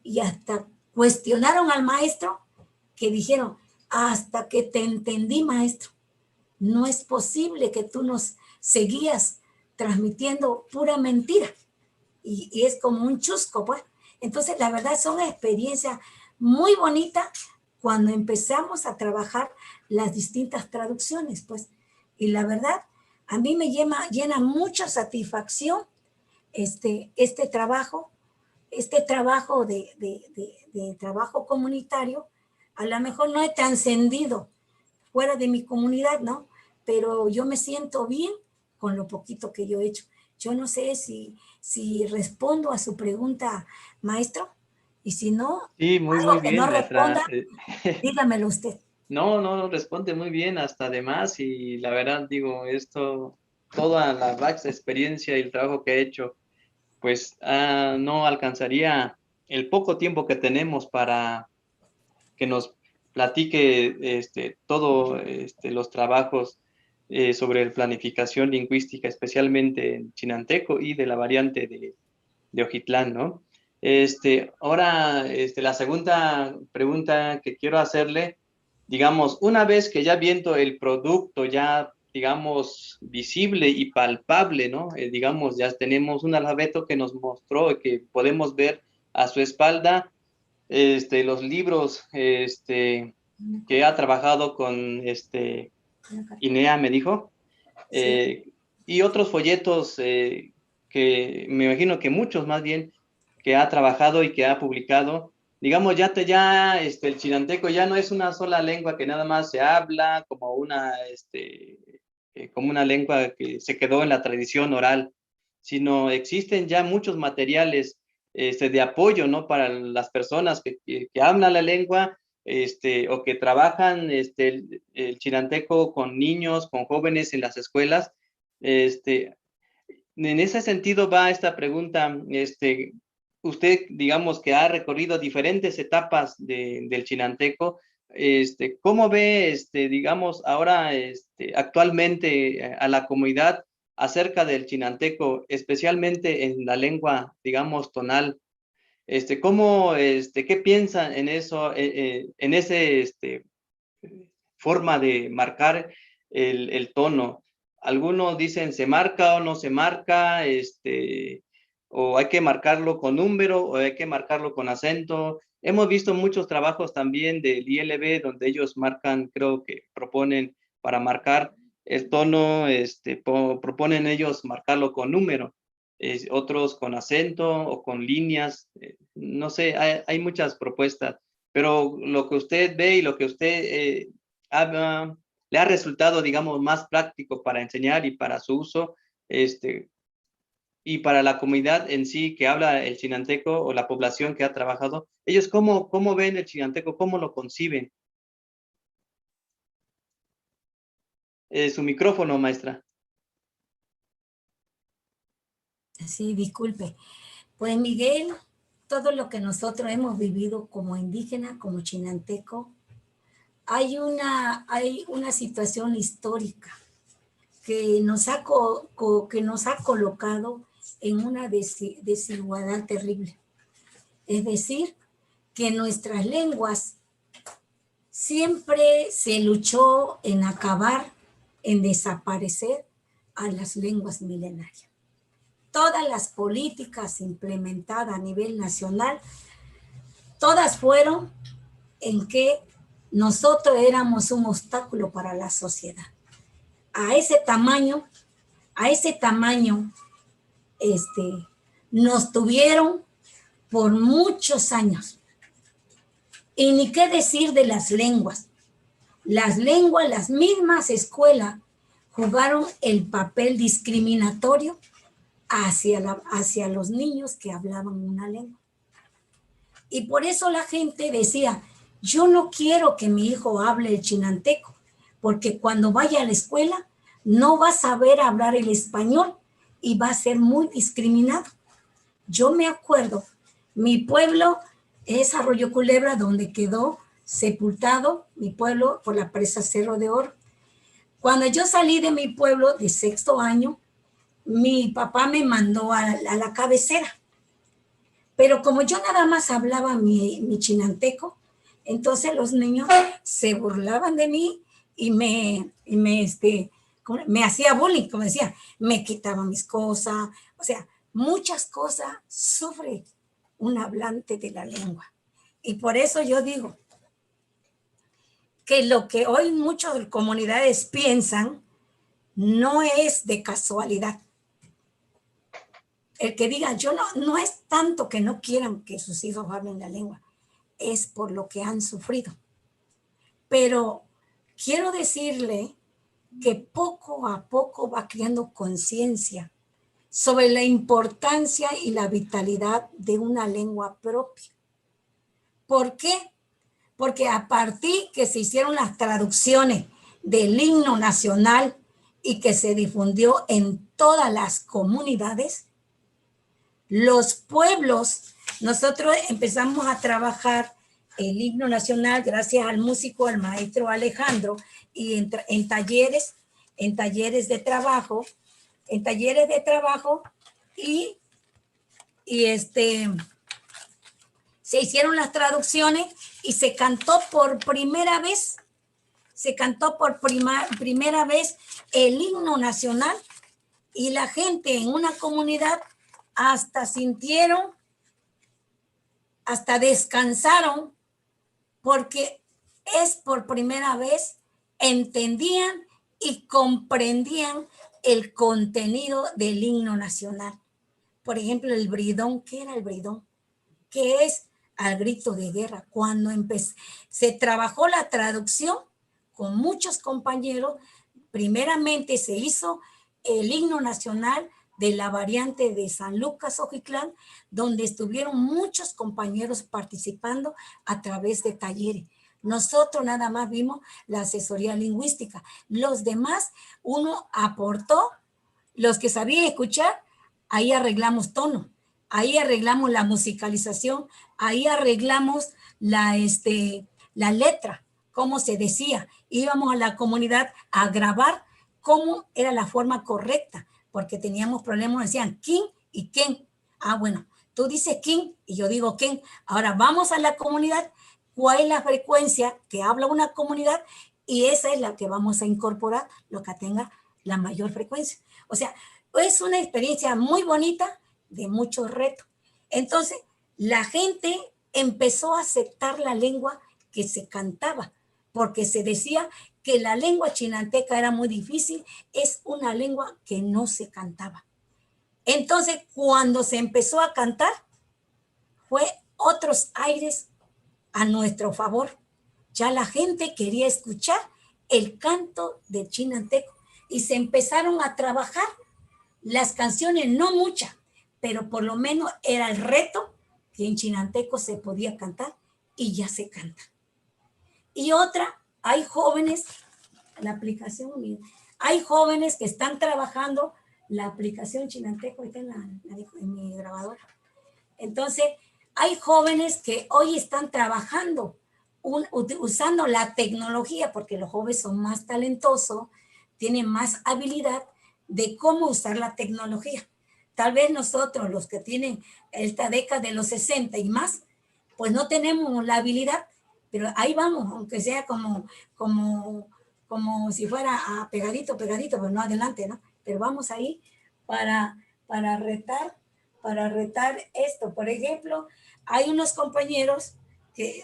S4: y hasta cuestionaron al maestro, que dijeron, hasta que te entendí, maestro. No es posible que tú nos seguías transmitiendo pura mentira. Y es como un chusco, pues. Entonces, la verdad, son experiencias muy bonitas cuando empezamos a trabajar las distintas traducciones, pues. Y la verdad, a mí me llena mucha satisfacción este trabajo de trabajo comunitario. A lo mejor no he trascendido fuera de mi comunidad, ¿no? Pero yo me siento bien con lo poquito que yo he hecho. Yo no sé si respondo a su pregunta, maestro, y si no,
S3: Sí, muy
S4: algo que no
S3: bien, maestra.
S4: responda, dígamelo usted.
S3: No, responde muy bien, hasta además, y la verdad, digo, toda la vasta experiencia y el trabajo que he hecho, pues no alcanzaría el poco tiempo que tenemos para que nos platique todo los trabajos sobre planificación lingüística, especialmente en chinanteco y de la variante de Ojitlán, ¿no? Ahora, la segunda pregunta que quiero hacerle, digamos, una vez que ya viendo el producto ya, digamos, visible y palpable, ¿no? Digamos, ya tenemos un alfabeto que nos mostró, que podemos ver a su espalda, los libros, que ha trabajado con, INEA, me dijo,
S4: Sí.
S3: y otros folletos que me imagino que muchos más bien que ha trabajado y que ha publicado. Digamos, el chinanteco ya no es una sola lengua que nada más se habla como una lengua que se quedó en la tradición oral, sino existen ya muchos materiales de apoyo, ¿no? Para las personas que hablan la lengua, o que trabajan el chinanteco con niños, con jóvenes en las escuelas. En ese sentido va esta pregunta. Usted, digamos que ha recorrido diferentes etapas del chinanteco. ¿Cómo ve, digamos, ahora, actualmente a la comunidad acerca del chinanteco, especialmente en la lengua, digamos, tonal? ¿Qué piensan en eso, en ese, forma de marcar el tono? Algunos dicen se marca o no se marca, o hay que marcarlo con número o hay que marcarlo con acento. Hemos visto muchos trabajos también del ILB donde ellos marcan, creo que proponen para marcar el tono, proponen ellos marcarlo con número, otros con acento o con líneas, no sé, hay muchas propuestas, pero lo que usted ve y lo que usted le ha resultado, digamos, más práctico para enseñar y para su uso, y para la comunidad en sí que habla el chinanteco o la población que ha trabajado, ellos cómo ven el chinanteco, cómo lo conciben. su micrófono, maestra.
S4: Sí, disculpe. Pues Miguel, todo lo que nosotros hemos vivido como indígena, como chinanteco, hay una situación histórica que nos ha colocado en una desigualdad terrible. Es decir, que nuestras lenguas siempre se luchó en acabar, en desaparecer a las lenguas milenarias. Todas las políticas implementadas a nivel nacional, todas fueron en que nosotros éramos un obstáculo para la sociedad. A ese tamaño, nos tuvieron por muchos años. Y ni qué decir de las lenguas. Las lenguas, las mismas escuelas jugaron el papel discriminatorio hacia los niños que hablaban una lengua. Y por eso la gente decía, yo no quiero que mi hijo hable el chinanteco, porque cuando vaya a la escuela no va a saber hablar el español y va a ser muy discriminado. Yo me acuerdo, mi pueblo es Arroyo Culebra, donde quedó sepultado mi pueblo por la presa Cerro de Oro. Cuando yo salí de mi pueblo de 6º año, mi papá me mandó a la cabecera. Pero como yo nada más hablaba mi chinanteco, entonces los niños se burlaban de mí y me hacía bullying, como decía, me quitaban mis cosas, o sea, muchas cosas sufre un hablante de la lengua. Y por eso yo digo que lo que hoy muchas comunidades piensan no es de casualidad. El que diga, no es tanto que no quieran que sus hijos hablen la lengua, es por lo que han sufrido. Pero quiero decirle que poco a poco va creando conciencia sobre la importancia y la vitalidad de una lengua propia. ¿Por qué? Porque a partir que se hicieron las traducciones del himno nacional y que se difundió en todas las comunidades, los pueblos, nosotros empezamos a trabajar el himno nacional gracias al músico, al maestro Alejandro, y en talleres de trabajo, y se hicieron las traducciones y se cantó por primera vez, primera vez el himno nacional, y la gente en una comunidad hasta sintieron, hasta descansaron, porque es por primera vez entendían y comprendían el contenido del himno nacional. Por ejemplo, el bridón. ¿Qué era el bridón? Que es al grito de guerra. Cuando se trabajó la traducción con muchos compañeros, primeramente se hizo el himno nacional de la variante de San Lucas, Ojitlán, donde estuvieron muchos compañeros participando a través de talleres. Nosotros nada más vimos la asesoría lingüística. Los demás, uno aportó, los que sabían escuchar, ahí arreglamos tono, ahí arreglamos la musicalización, ahí arreglamos la letra, cómo se decía. Íbamos a la comunidad a grabar cómo era la forma correcta, porque teníamos problemas, decían quién y quién. Ah, bueno, tú dices quién y yo digo quién. Ahora vamos a la comunidad, cuál es la frecuencia que habla una comunidad y esa es la que vamos a incorporar, lo que tenga la mayor frecuencia. O sea, es una experiencia muy bonita, de muchos retos. Entonces, la gente empezó a aceptar la lengua que se cantaba, porque se decía que la lengua chinanteca era muy difícil, es una lengua que no se cantaba. Entonces, cuando se empezó a cantar, fue otros aires a nuestro favor. Ya la gente quería escuchar el canto del chinanteco y se empezaron a trabajar las canciones, no muchas, pero por lo menos era el reto que en chinanteco se podía cantar y ya se canta. Y otra, hay jóvenes, la aplicación, Hay jóvenes que están trabajando la aplicación Chinanteco, ahorita en mi grabadora. Entonces, hay jóvenes que hoy están trabajando usando la tecnología, porque los jóvenes son más talentosos, tienen más habilidad de cómo usar la tecnología. Tal vez nosotros, los que tienen esta década de los 60 y más, pues no tenemos la habilidad, pero ahí vamos, aunque sea como si fuera pegadito, pero no adelante, ¿no? Pero vamos ahí para retar esto. Por ejemplo, hay unos compañeros,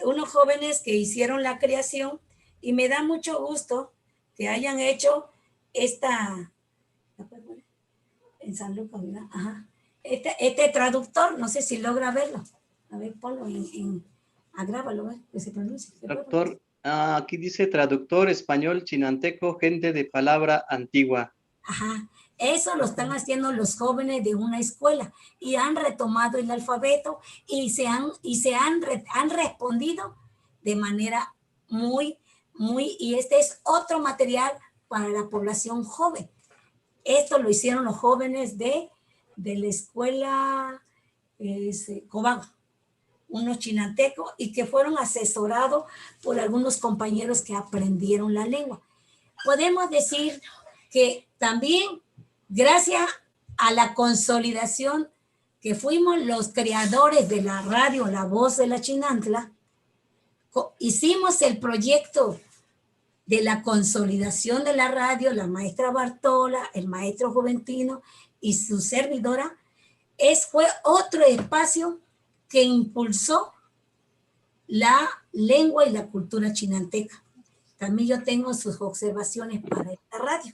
S4: unos jóvenes que hicieron la creación y me da mucho gusto que hayan hecho esta, en San Lucas, ¿verdad? Ajá. Este traductor, no sé si logra verlo. A ver, ponlo grábalo, ¿ves? Que se pronuncie.
S3: Traductor, aquí dice traductor español chinanteco, gente de palabra antigua.
S4: Ajá. Eso lo están haciendo los jóvenes de una escuela y han retomado el alfabeto y han respondido de manera y este es otro material para la población joven. Esto lo hicieron los jóvenes de la escuela Cobago, unos chinantecos, y que fueron asesorados por algunos compañeros que aprendieron la lengua. Podemos decir que también, gracias a la consolidación que fuimos los creadores de la radio La Voz de la Chinantla, hicimos el proyecto de la consolidación de la radio, la maestra Bartola, el maestro Juventino y su servidora, fue otro espacio que impulsó la lengua y la cultura chinanteca. También yo tengo sus observaciones para esta radio,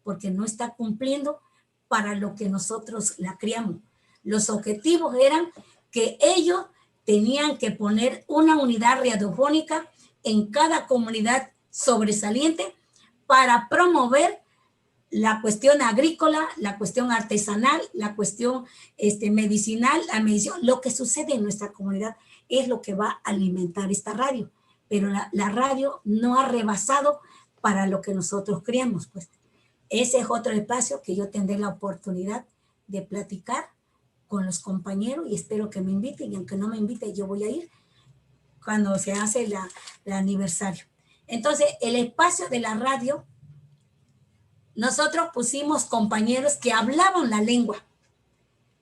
S4: porque no está cumpliendo para lo que nosotros la criamos. Los objetivos eran que ellos tenían que poner una unidad radiofónica en cada comunidad sobresaliente para promover la cuestión agrícola, la cuestión artesanal, la cuestión medicinal, la medicina. Lo que sucede en nuestra comunidad es lo que va a alimentar esta radio, pero la radio no ha rebasado para lo que nosotros creamos, pues. Ese es otro espacio que yo tendré la oportunidad de platicar con los compañeros y espero que me inviten, y aunque no me inviten, yo voy a ir cuando se hace el aniversario. Entonces, el espacio de la radio, nosotros pusimos compañeros que hablaban la lengua,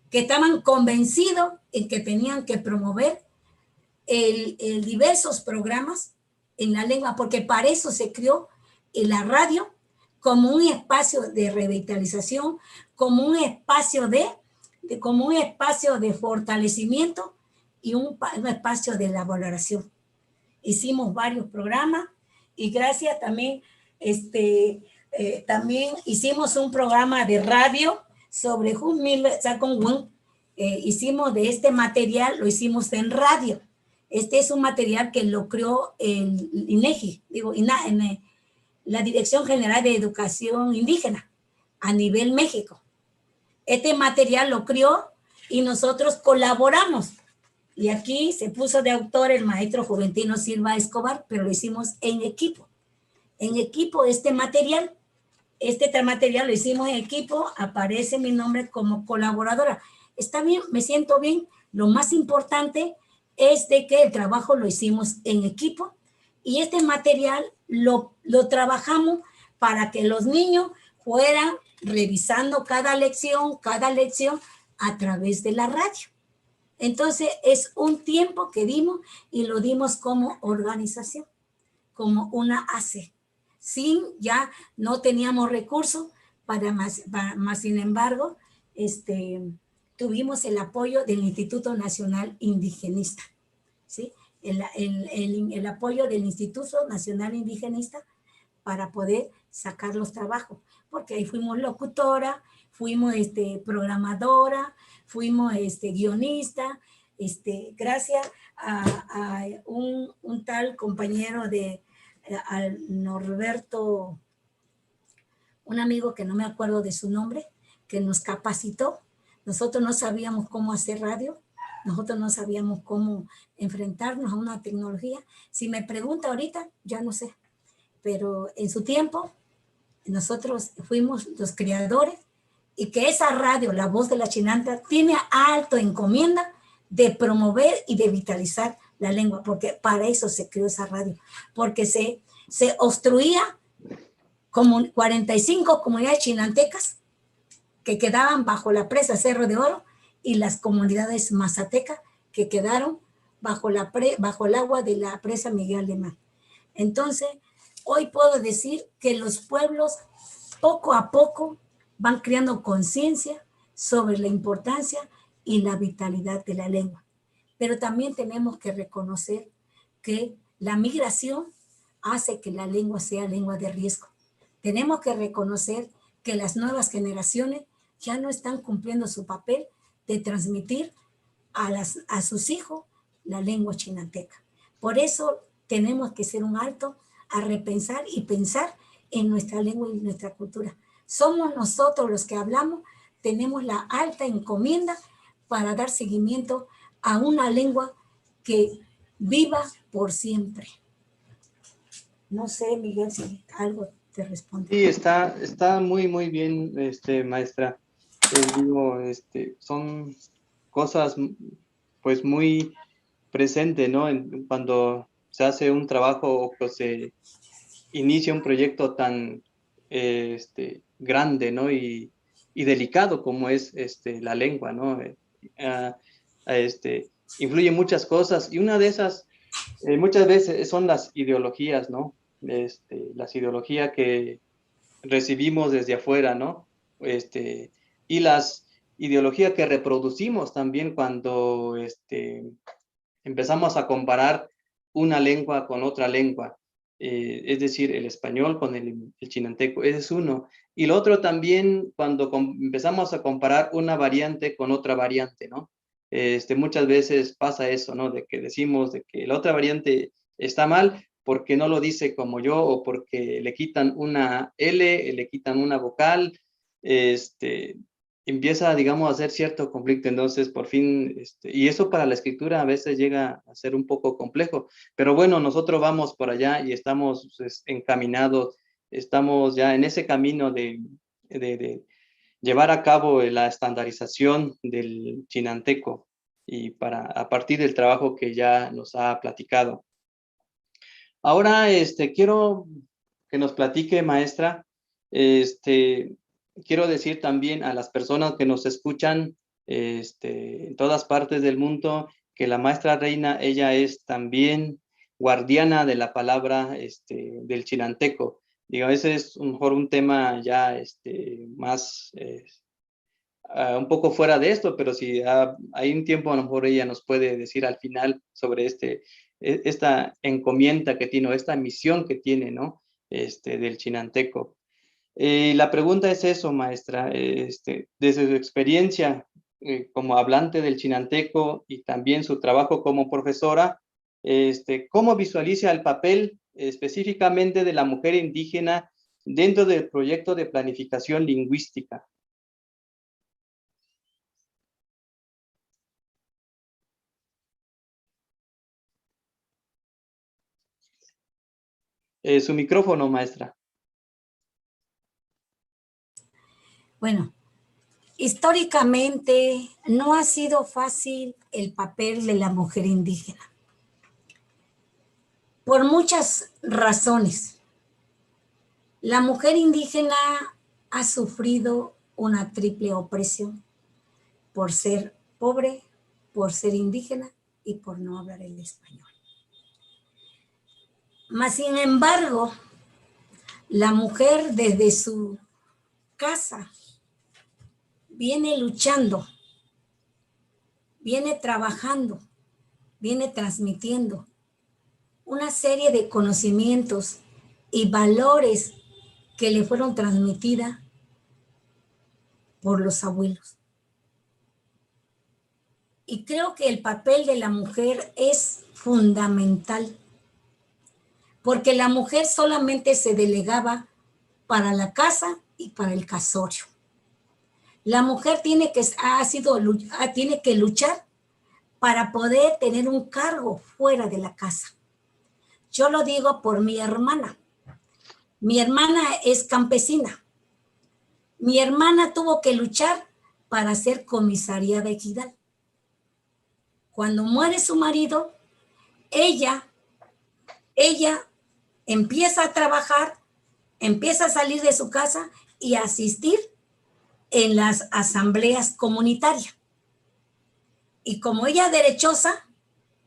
S4: que estaban convencidos en que tenían que promover diversos programas en la lengua, porque para eso se creó la radio, como un espacio de revitalización, como un espacio de fortalecimiento y un espacio de elaboración. Hicimos varios programas y gracias también, también hicimos un programa de radio sobre Jumil Sacongún. Hicimos de este material, lo hicimos en radio. Este es un material que lo creó el INEGI, en la Dirección General de Educación Indígena a nivel México. Este material lo creó y nosotros colaboramos. Y aquí se puso de autor el maestro Juventino Silva Escobar, pero lo hicimos en equipo. En equipo este material lo hicimos en equipo, aparece mi nombre como colaboradora. Está bien, me siento bien. Lo más importante es de que el trabajo lo hicimos en equipo y este material lo trabajamos para que los niños fueran revisando cada lección a través de la radio. Entonces, es un tiempo que dimos y lo dimos como organización, como una AC. Ya no teníamos recursos para más, sin embargo, tuvimos el apoyo del Instituto Nacional Indigenista, ¿sí? El apoyo del Instituto Nacional Indigenista para poder sacar los trabajos, porque ahí fuimos locutora, fuimos programadora, fuimos guionista, gracias a un tal compañero al Norberto, un amigo que no me acuerdo de su nombre, que nos capacitó. Nosotros no sabíamos cómo hacer radio, nosotros no sabíamos cómo enfrentarnos a una tecnología. Si me pregunta ahorita, ya no sé, pero en su tiempo nosotros fuimos los creadores y que esa radio, La Voz de la Chinanta, tiene alto encomienda de promover y de vitalizar la lengua, porque para eso se creó esa radio, porque se obstruía como 45 comunidades chinantecas que quedaban bajo la presa Cerro de Oro y las comunidades mazatecas que quedaron bajo el agua de la presa Miguel Alemán. Entonces, hoy puedo decir que los pueblos poco a poco van creando conciencia sobre la importancia y la vitalidad de la lengua. Pero también tenemos que reconocer que la migración hace que la lengua sea lengua de riesgo. Tenemos que reconocer que las nuevas generaciones ya no están cumpliendo su papel de transmitir a sus hijos la lengua chinanteca. Por eso tenemos que hacer un alto a repensar y pensar en nuestra lengua y nuestra cultura. Somos nosotros los que hablamos, tenemos la alta encomienda para dar seguimiento a una lengua que viva por siempre. No sé, Miguel, si algo te responde.
S3: Sí, está muy, muy bien, maestra. Digo, son cosas, pues, muy presentes, ¿no? Cuando se hace un trabajo o que se inicia un proyecto tan grande, ¿no? Y delicado como es la lengua, ¿no? Influye muchas cosas y una de esas muchas veces son las ideologías, ¿no? Las ideologías que recibimos desde afuera, ¿no? Y las ideologías que reproducimos también cuando empezamos a comparar una lengua con otra lengua. Es decir, el español con el chinanteco, ese es uno. Y lo otro también cuando empezamos a comparar una variante con otra variante, ¿no? Muchas veces pasa eso, ¿no? De que decimos de que la otra variante está mal porque no lo dice como yo o porque le quitan una L, le quitan una vocal, empieza, digamos, a hacer cierto conflicto. Entonces, por fin, y eso para la escritura a veces llega a ser un poco complejo, pero bueno, nosotros vamos por allá y estamos pues, encaminados, estamos ya en ese camino de llevar a cabo la estandarización del chinanteco y a partir del trabajo que ya nos ha platicado. Ahora, quiero que nos platique, maestra, quiero decir también a las personas que nos escuchan en todas partes del mundo que la maestra Reina, ella es también guardiana de la palabra del chinanteco. Digo, ese es mejor un tema ya más, un poco fuera de esto, pero si hay un tiempo, a lo mejor ella nos puede decir al final sobre esta encomienda que tiene, o esta misión que tiene, ¿no? Del chinanteco. La pregunta es eso, maestra, desde su experiencia como hablante del chinanteco y también su trabajo como profesora, ¿cómo visualiza el papel específicamente de la mujer indígena dentro del proyecto de planificación lingüística? Su micrófono, maestra.
S4: Bueno, históricamente no ha sido fácil el papel de la mujer indígena, por muchas razones. La mujer indígena ha sufrido una triple opresión por ser pobre, por ser indígena y por no hablar el español. Mas, sin embargo, la mujer desde su casa viene luchando, viene trabajando, viene transmitiendo una serie de conocimientos y valores que le fueron transmitidas por los abuelos. Y creo que el papel de la mujer es fundamental, porque la mujer solamente se delegaba para la casa y para el casorio. La mujer tiene que luchar para poder tener un cargo fuera de la casa. Yo lo digo por mi hermana. Mi hermana es campesina. Mi hermana tuvo que luchar para ser comisaría de Equidad. Cuando muere su marido, ella empieza a trabajar, empieza a salir de su casa y a asistir en las asambleas comunitarias. Y como ella es derechosa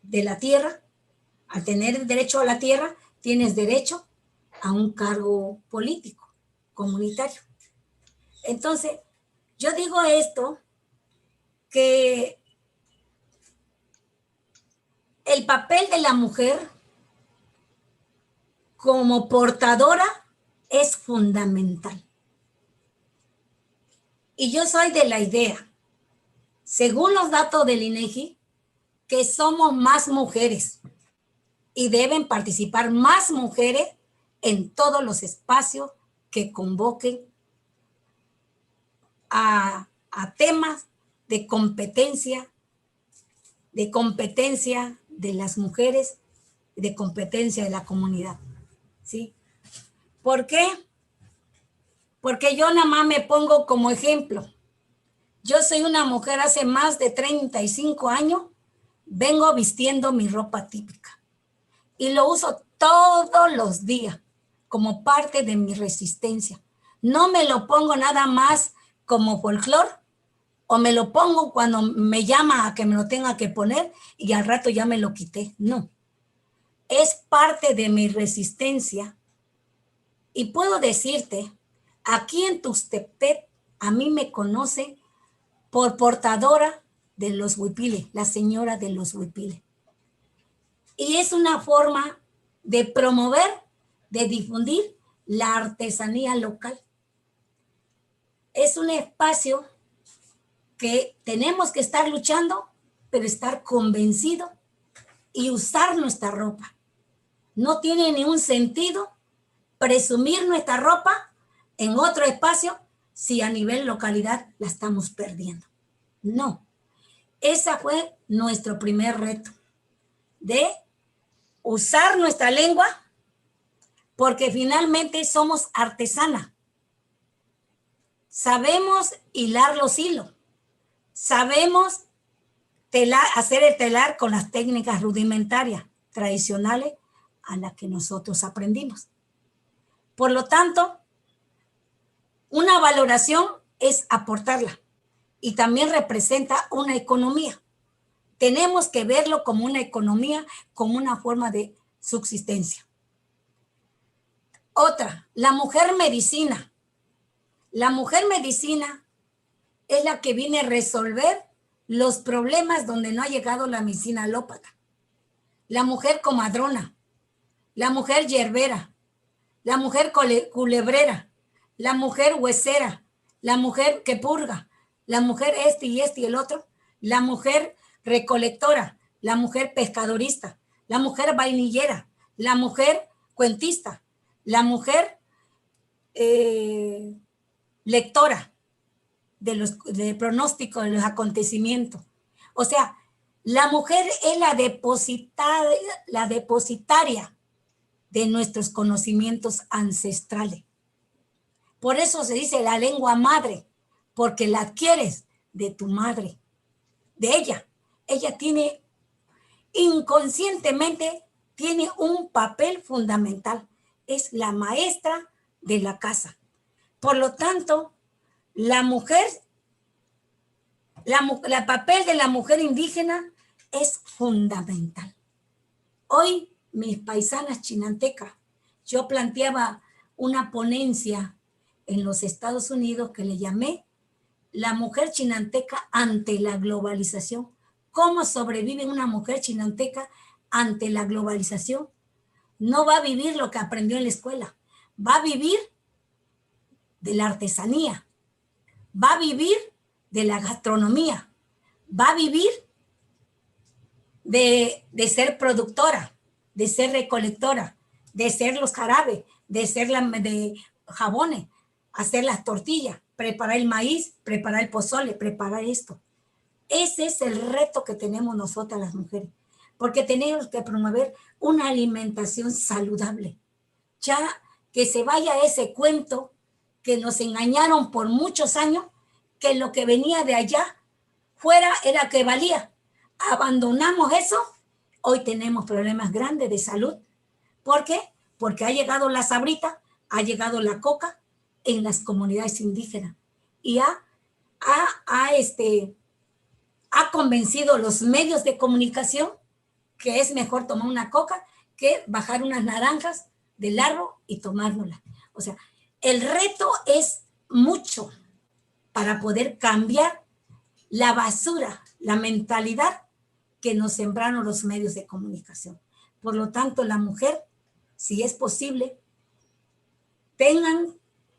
S4: de la tierra, al tener derecho a la tierra, tienes derecho a un cargo político, comunitario. Entonces, yo digo esto, que el papel de la mujer como portadora es fundamental. Y yo soy de la idea, según los datos del INEGI, que somos más mujeres y deben participar más mujeres en todos los espacios que convoquen a temas de competencia de las mujeres, de competencia de la comunidad. ¿Sí? ¿Por qué? Porque yo nada más me pongo como ejemplo. Yo soy una mujer hace más de 35 años, vengo vistiendo mi ropa típica y lo uso todos los días como parte de mi resistencia. No me lo pongo nada más como folclor o me lo pongo cuando me llama a que me lo tenga que poner y al rato ya me lo quité. No, es parte de mi resistencia. Y puedo decirte, aquí en Tuxtepec, a mí me conocen por portadora de los huipiles, la señora de los huipiles. Y es una forma de promover, de difundir la artesanía local. Es un espacio que tenemos que estar luchando, pero estar convencido y usar nuestra ropa. No tiene ningún sentido presumir nuestra ropa en otro espacio si a nivel localidad la estamos perdiendo. No, ese fue nuestro primer reto, de usar nuestra lengua, porque finalmente somos artesanas. Sabemos hilar los hilos, sabemos hacer el telar con las técnicas rudimentarias, tradicionales, a las que nosotros aprendimos. Por lo tanto, una valoración es aportarla y también representa una economía. Tenemos que verlo como una economía, como una forma de subsistencia. Otra, la mujer medicina. La mujer medicina es la que viene a resolver los problemas donde no ha llegado la medicina alópata. La mujer comadrona, la mujer yerbera, la mujer culebrera, la mujer huesera, la mujer que purga, la mujer este y el otro, la mujer recolectora, la mujer pescadorista, la mujer vainillera, la mujer cuentista, la mujer lectora de pronóstico de los acontecimientos. O sea, la mujer es la depositaria de nuestros conocimientos ancestrales. Por eso se dice la lengua madre, porque la adquieres de tu madre, de ella. Ella tiene, inconscientemente, tiene un papel fundamental. Es la maestra de la casa. Por lo tanto, la mujer, el papel de la mujer indígena es fundamental. Hoy, mis paisanas chinantecas, yo planteaba una ponencia en los Estados Unidos que le llamé La mujer chinanteca ante la globalización. ¿Cómo sobrevive una mujer chinanteca ante la globalización? No va a vivir lo que aprendió en la escuela, va a vivir de la artesanía, va a vivir de la gastronomía, va a vivir de ser productora, de ser recolectora, de ser los jarabes, de ser de jabones, hacer las tortillas, preparar el maíz, preparar el pozole, preparar esto. Ese es el reto que tenemos nosotras las mujeres, porque tenemos que promover una alimentación saludable. Ya que se vaya ese cuento que nos engañaron por muchos años, que lo que venía de allá fuera era que valía. Abandonamos eso, hoy tenemos problemas grandes de salud. ¿Por qué? Porque ha llegado la sabrita, ha llegado la coca en las comunidades indígenas y ha convencido los medios de comunicación que es mejor tomar una coca que bajar unas naranjas del árbol y tomárnoslas. O sea, el reto es mucho para poder cambiar la basura, la mentalidad que nos sembraron los medios de comunicación. Por lo tanto, la mujer, si es posible, tengan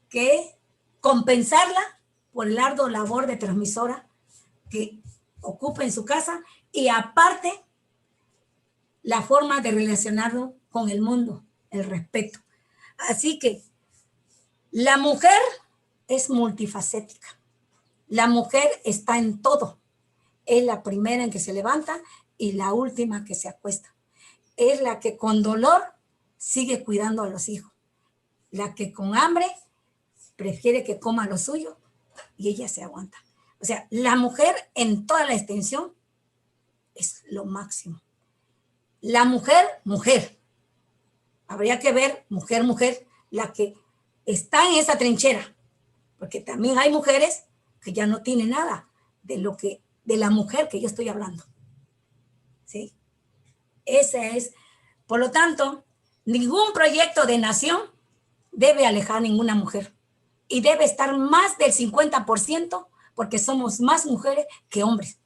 S4: que compensarla por el arduo labor de transmisora que ocupa en su casa y aparte la forma de relacionarlo con el mundo, el respeto. Así que la mujer es multifacética. La mujer está en todo. Es la primera en que se levanta y la última que se acuesta. Es la que con dolor sigue cuidando a los hijos. La que con hambre prefiere que coma lo suyo y ella se aguanta. O sea, la mujer en toda la extensión es lo máximo. La mujer, mujer. Habría que ver, mujer, mujer, la que está en esa trinchera. Porque también hay mujeres que ya no tienen nada de la mujer que yo estoy hablando. ¿Sí? Ese es. Por lo tanto, ningún proyecto de nación debe alejar a ninguna mujer. Y debe estar más del 50% porque somos más mujeres que hombres.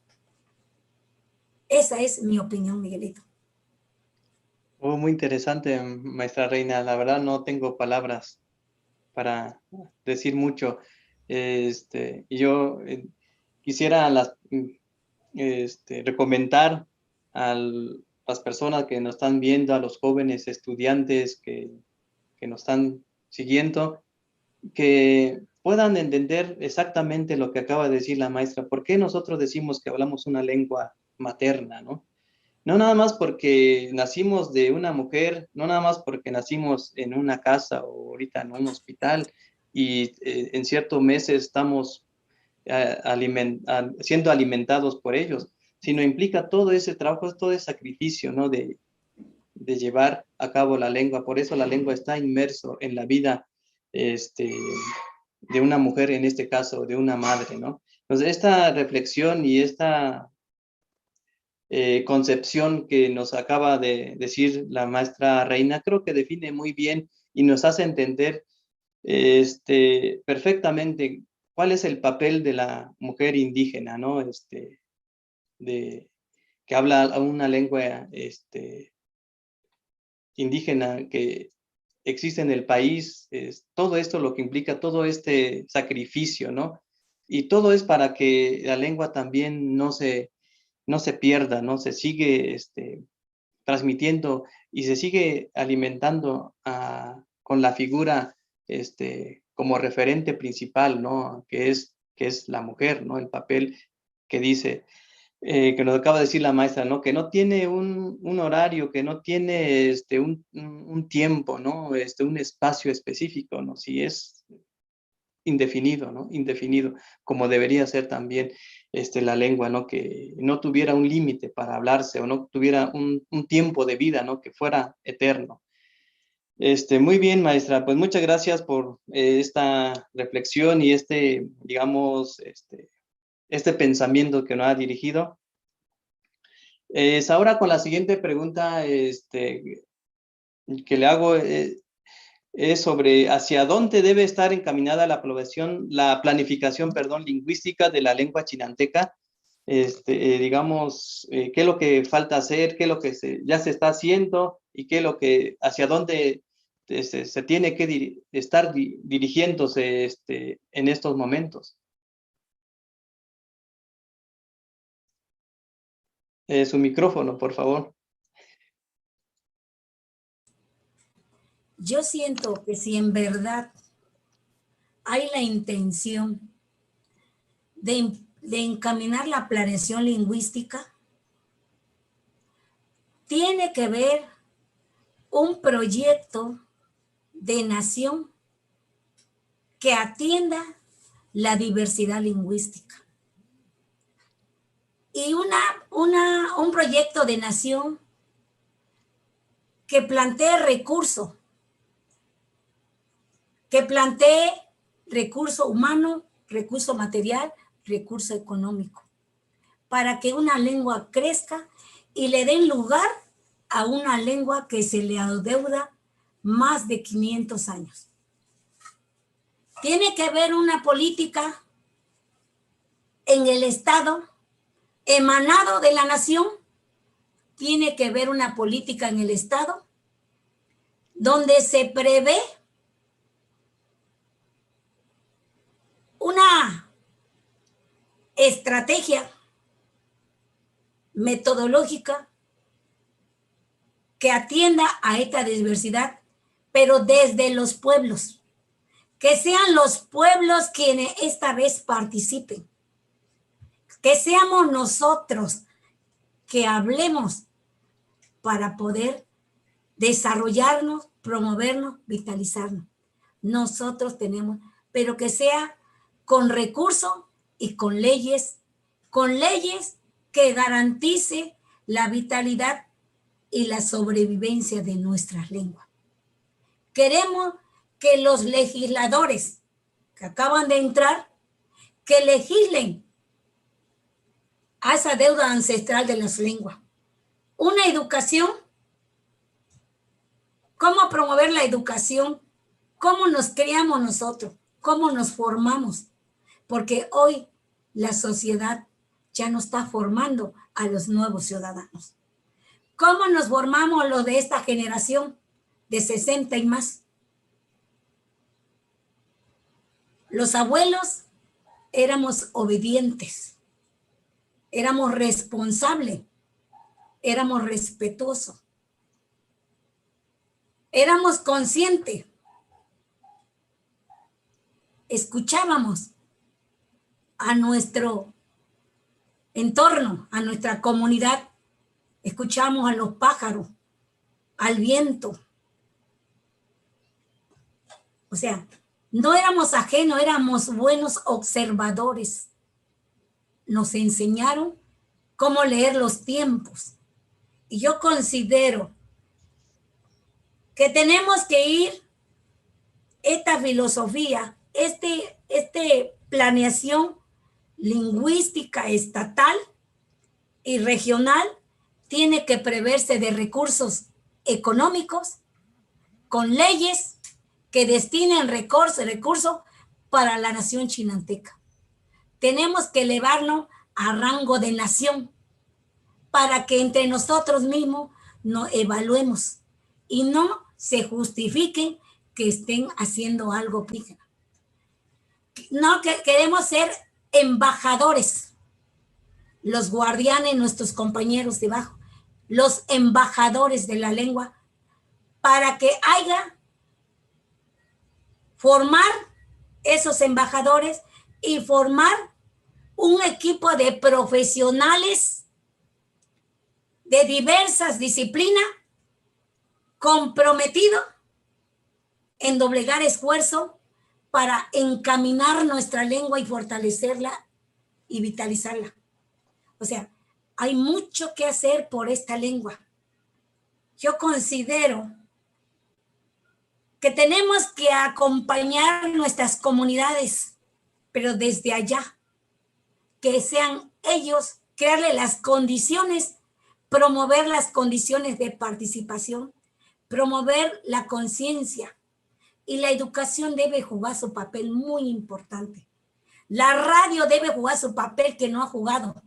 S4: Esa es mi opinión, Miguelito.
S3: Oh, muy interesante, maestra Reina. La verdad no tengo palabras para decir mucho. Yo quisiera recomendar a las personas que nos están viendo, a los jóvenes estudiantes que nos están siguiendo, que puedan entender exactamente lo que acaba de decir la maestra. ¿Por qué nosotros decimos que hablamos una lengua materna, no? No nada más porque nacimos de una mujer, no nada más porque nacimos en una casa o ahorita en un hospital y en ciertos meses estamos siendo alimentados por ellos, sino implica todo ese trabajo, todo ese sacrificio, ¿no? De llevar a cabo la lengua. Por eso la lengua está inmerso en la vida de una mujer, en este caso, de una madre, ¿no? Entonces, esta reflexión y esta concepción que nos acaba de decir la maestra Reina, creo que define muy bien y nos hace entender perfectamente cuál es el papel de la mujer indígena, ¿no? Que habla una lengua indígena que existe en el país, todo esto lo que implica, todo este sacrificio, ¿no? Y todo es para que la lengua también no se pierda, ¿no? Se sigue transmitiendo y se sigue alimentando con la figura como referente principal, ¿no? Que es la mujer, ¿no? El papel que dice, que nos acaba de decir la maestra, ¿no? Que no tiene un horario, que no tiene un tiempo, ¿no? Un espacio específico, ¿no? Si es indefinido, ¿no? Indefinido, como debería ser también la lengua, ¿no? Que no tuviera un límite para hablarse o no tuviera un tiempo de vida, ¿no? Que fuera eterno. Muy bien, maestra, pues muchas gracias por esta reflexión y digamos, este pensamiento que nos ha dirigido. Ahora con la siguiente pregunta que le hago es sobre hacia dónde debe estar encaminada la planificación, lingüística de la lengua chinanteca. Digamos, qué es lo que falta hacer, qué es lo que ya se está haciendo y qué es lo que, hacia dónde se tiene que estar dirigiéndose en estos momentos. Su micrófono, por favor.
S4: Yo siento que si en verdad hay la intención de encaminar la planeación lingüística, tiene que ver un proyecto de nación que atienda la diversidad lingüística. Y un proyecto de nación que plantee recursos, que plantee recurso humano, recurso material, recurso económico, para que una lengua crezca y le den lugar a una lengua que se le adeuda más de 500 años. Tiene que haber una política en el Estado emanado de la nación. Tiene que haber una política en el Estado donde se prevé una estrategia metodológica que atienda a esta diversidad, pero desde los pueblos. Que sean los pueblos quienes esta vez participen. Que seamos nosotros que hablemos para poder desarrollarnos, promovernos, vitalizarnos. Nosotros tenemos, pero que sea con recursos y con leyes que garantice la vitalidad y la sobrevivencia de nuestras lenguas. Queremos que los legisladores que acaban de entrar, que legislen a esa deuda ancestral de las lenguas. Una educación, cómo promover la educación, cómo nos criamos nosotros, cómo nos formamos, porque hoy la sociedad ya no está formando a los nuevos ciudadanos. ¿Cómo nos formamos los de esta generación de 60 y más? Los abuelos éramos obedientes, éramos responsables, éramos respetuosos, éramos conscientes, escuchábamos a nuestro entorno, a nuestra comunidad, escuchamos a los pájaros, al viento. O sea, no éramos ajenos, éramos buenos observadores. Nos enseñaron cómo leer los tiempos. Y yo considero que tenemos que ir esta filosofía, planeación lingüística estatal y regional tiene que preverse de recursos económicos con leyes que destinen recursos para la nación chinanteca. Tenemos que elevarnos a rango de nación para que entre nosotros mismos nos evaluemos y no se justifiquen que estén haciendo algo pícaro. No, que queremos ser embajadores, los guardianes, nuestros compañeros debajo, los embajadores de la lengua, para que haya formar esos embajadores y formar un equipo de profesionales de diversas disciplinas comprometidos en doblegar esfuerzo para encaminar nuestra lengua y fortalecerla y vitalizarla. O sea, hay mucho que hacer por esta lengua. Yo considero que tenemos que acompañar nuestras comunidades, pero desde allá, que sean ellos, crearle las condiciones, promover las condiciones de participación, promover la conciencia, y la educación debe jugar su papel muy importante. La radio debe jugar su papel que no ha jugado.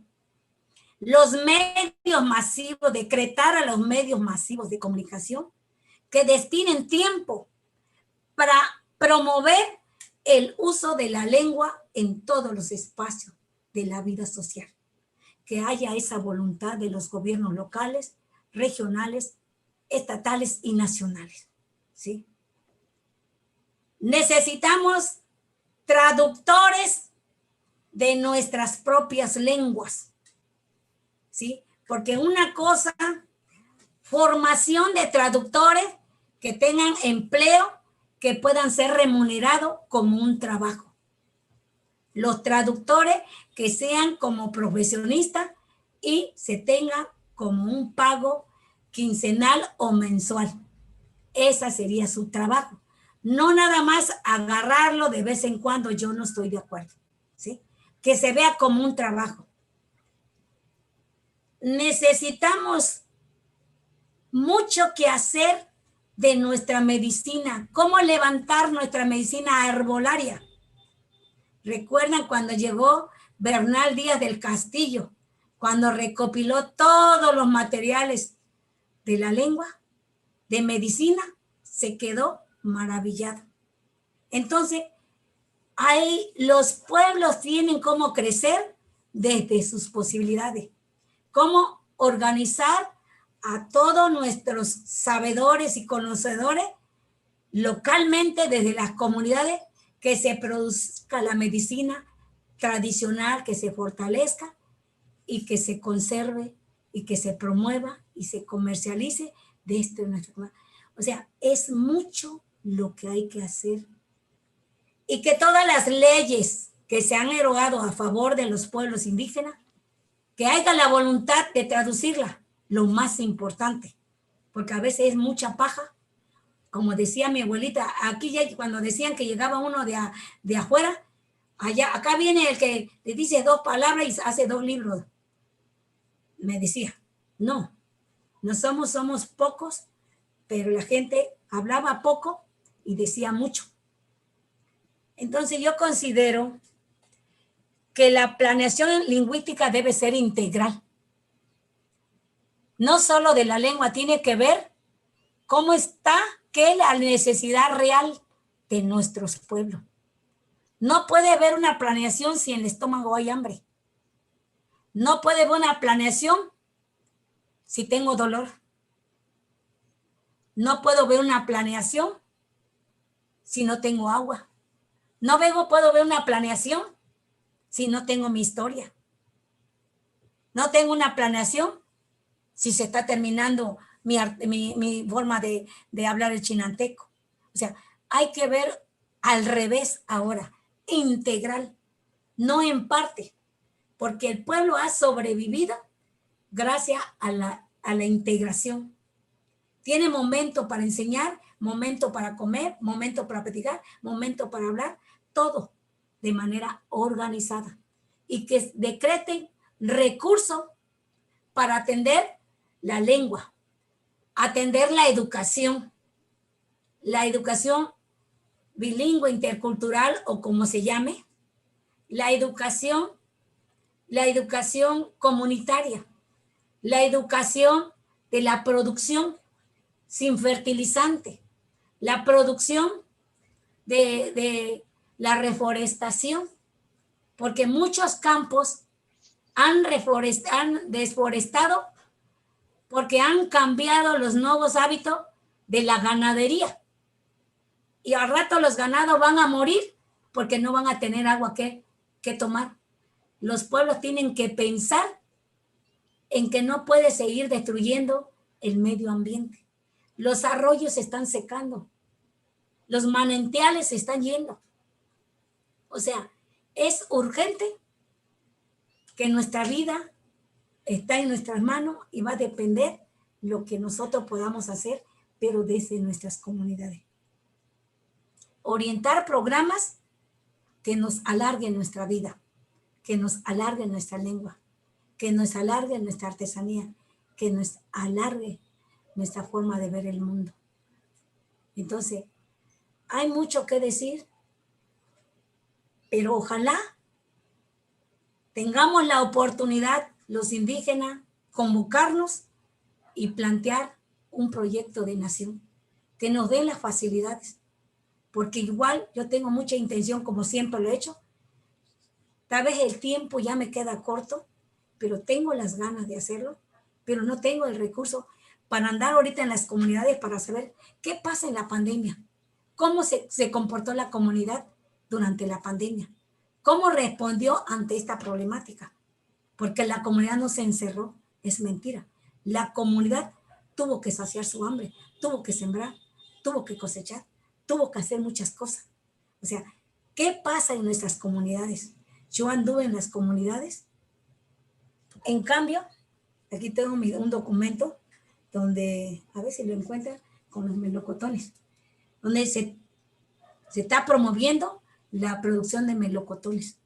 S4: Los medios masivos, decretar a los medios masivos de comunicación que destinen tiempo para promover el uso de la lengua en todos los espacios de la vida social. Que haya esa voluntad de los gobiernos locales, regionales, estatales y nacionales, ¿sí? Necesitamos traductores de nuestras propias lenguas, ¿sí? Porque una cosa, formación de traductores que tengan empleo que puedan ser remunerados como un trabajo. Los traductores que sean como profesionistas y se tenga como un pago quincenal o mensual. Ese sería su trabajo. No nada más agarrarlo de vez en cuando, yo no estoy de acuerdo, ¿sí? Que se vea como un trabajo. Necesitamos mucho que hacer de nuestra medicina. ¿Cómo levantar nuestra medicina herbolaria? ¿Recuerdan cuando llegó Bernal Díaz del Castillo? Cuando recopiló todos los materiales de la lengua, de medicina, se quedó maravillado. Entonces, ahí los pueblos tienen cómo crecer desde sus posibilidades, cómo organizar a todos nuestros sabedores y conocedores localmente desde las comunidades, que se produzca la medicina tradicional, que se fortalezca y que se conserve y que se promueva y se comercialice desde nuestra comunidad. O sea, es mucho lo que hay que hacer. Y que todas las leyes que se han erogado a favor de los pueblos indígenas, que haya la voluntad de traducirla, lo más importante, porque a veces es mucha paja. Como decía mi abuelita, aquí ya cuando decían que llegaba uno de afuera, acá viene el que le dice 2 palabras y hace 2 libros. Me decía, no somos pocos, pero la gente hablaba poco y decía mucho. Entonces yo considero que la planeación lingüística debe ser integral. No solo de la lengua, tiene que ver cómo está, qué es la necesidad real de nuestros pueblos. No puede haber una planeación si en el estómago hay hambre. No puede haber una planeación si tengo dolor. No puedo ver una planeación si no tengo agua. No puedo ver una planeación si no tengo mi historia. No tengo una planeación si se está terminando mi forma de hablar el chinanteco. O sea, hay que ver al revés ahora, integral, no en parte, porque el pueblo ha sobrevivido gracias a la integración. Tiene momento para enseñar, momento para comer, momento para platicar, momento para hablar, todo de manera organizada. Y que decreten recursos para atender la lengua, atender la educación bilingüe, intercultural o como se llame, la educación comunitaria, la educación de la producción sin fertilizante, la producción de la reforestación, porque muchos campos han desforestado porque han cambiado los nuevos hábitos de la ganadería. Y al rato los ganados van a morir porque no van a tener agua que tomar. Los pueblos tienen que pensar en que no puede seguir destruyendo el medio ambiente. Los arroyos se están secando. Los manantiales se están yendo. O sea, es urgente que nuestra vida está en nuestras manos y va a depender lo que nosotros podamos hacer, pero desde nuestras comunidades. Orientar programas que nos alarguen nuestra vida, que nos alarguen nuestra lengua, que nos alarguen nuestra artesanía, que nos alargue nuestra forma de ver el mundo. Entonces, hay mucho que decir, pero ojalá tengamos la oportunidad, los indígenas, convocarnos y plantear un proyecto de nación que nos dé las facilidades. Porque igual yo tengo mucha intención, como siempre lo he hecho. Tal vez el tiempo ya me queda corto, pero tengo las ganas de hacerlo, pero no tengo el recurso para andar ahorita en las comunidades para saber qué pasa en la pandemia, cómo se comportó la comunidad durante la pandemia, cómo respondió ante esta problemática, porque la comunidad no se encerró, es mentira. La comunidad tuvo que saciar su hambre, tuvo que sembrar, tuvo que cosechar, tuvo que hacer muchas cosas. O sea, ¿qué pasa en nuestras comunidades? Yo anduve en las comunidades. En cambio, aquí tengo un documento donde, a ver si lo encuentran, con los melocotones, donde se está promoviendo la producción de melocotones.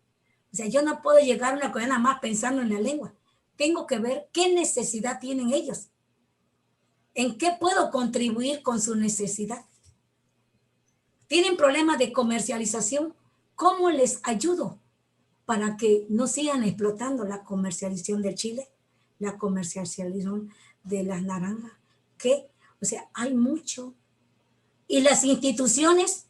S4: O sea, yo no puedo llegar a una comunidad nada más pensando en la lengua. Tengo que ver qué necesidad tienen ellos. ¿En qué puedo contribuir con su necesidad? ¿Tienen problemas de comercialización? ¿Cómo les ayudo para que no sigan explotando la comercialización del chile, la comercialización de las naranjas? ¿Qué? O sea, hay mucho. Y las instituciones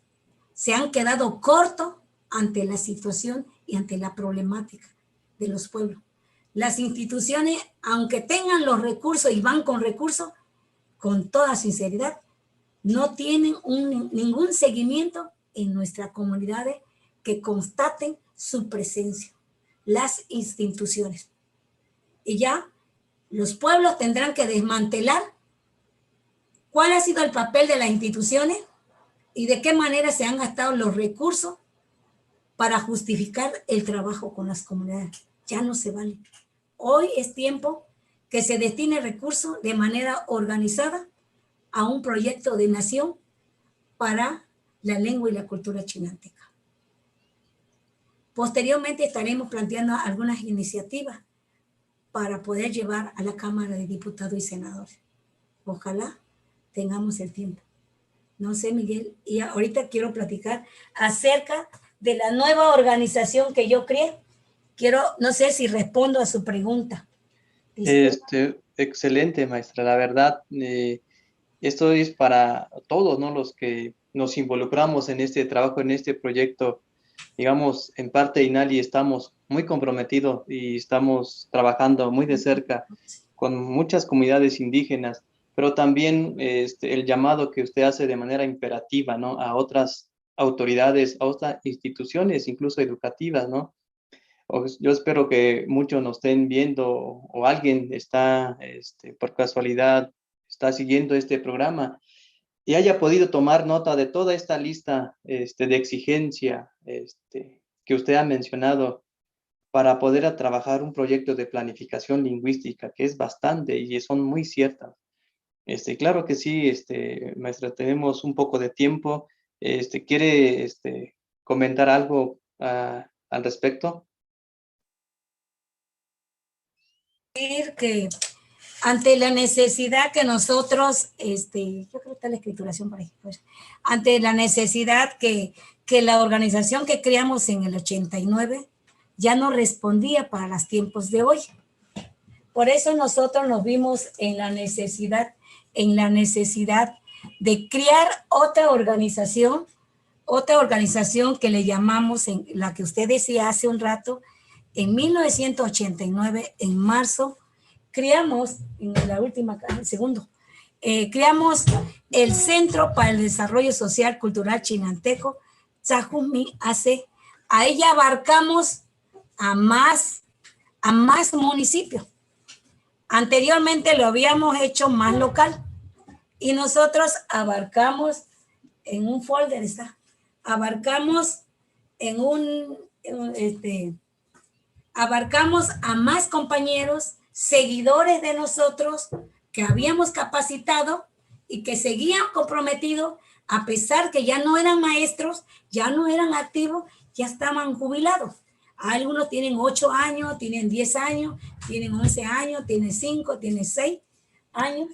S4: se han quedado cortos ante la situación y ante la problemática de los pueblos. Las instituciones, aunque tengan los recursos y van con recursos, con toda sinceridad, no tienen ningún seguimiento en nuestras comunidades que constaten su presencia. Las instituciones. Y ya los pueblos tendrán que desmantelar cuál ha sido el papel de las instituciones y de qué manera se han gastado los recursos para justificar el trabajo con las comunidades. Ya no se vale. Hoy es tiempo que se destine recursos de manera organizada a un proyecto de nación para la lengua y la cultura chinanteca. Posteriormente estaremos planteando algunas iniciativas para poder llevar a la Cámara de Diputados y Senadores. Ojalá tengamos el tiempo. No sé, Miguel, y ahorita quiero platicar acerca de la nueva organización que yo creé. No sé si respondo a su pregunta.
S3: Excelente, maestra. La verdad, esto es para todos, ¿no? Los que nos involucramos en este trabajo, en este proyecto. Digamos, en parte INALI estamos muy comprometidos y estamos trabajando muy de cerca con muchas comunidades indígenas, pero también el llamado que usted hace de manera imperativa, ¿no? A otras autoridades, a otras instituciones, incluso educativas, ¿no? Yo espero que muchos nos estén viendo o alguien está, por casualidad, está siguiendo este programa y haya podido tomar nota de toda esta lista de exigencia que usted ha mencionado para poder trabajar un proyecto de planificación lingüística, que es bastante y son muy ciertas. Claro que sí, maestra, tenemos un poco de tiempo. ¿Quiere comentar algo al respecto?
S4: Que ante la necesidad que nosotros, yo creo que está la escrituración por ahí, pues, ante la necesidad que la organización que creamos en el 89 ya no respondía para los tiempos de hoy. Por eso nosotros nos vimos en la necesidad de crear otra organización que le llamamos, en la que usted decía hace un rato, en 1989, en marzo, creamos, en la última, el segundo, creamos el Centro para el Desarrollo Social Cultural Chinanteco, Tzajumi AC. Ahí ya abarcamos a más municipios. Anteriormente lo habíamos hecho más local y nosotros abarcamos en un folder, abarcamos abarcamos a más compañeros, seguidores de nosotros que habíamos capacitado y que seguían comprometidos a pesar que ya no eran maestros, ya no eran activos, ya estaban jubilados. Algunos tienen 8 años, tienen 10 años, tienen 11 años, tienen 5, tienen 6 años.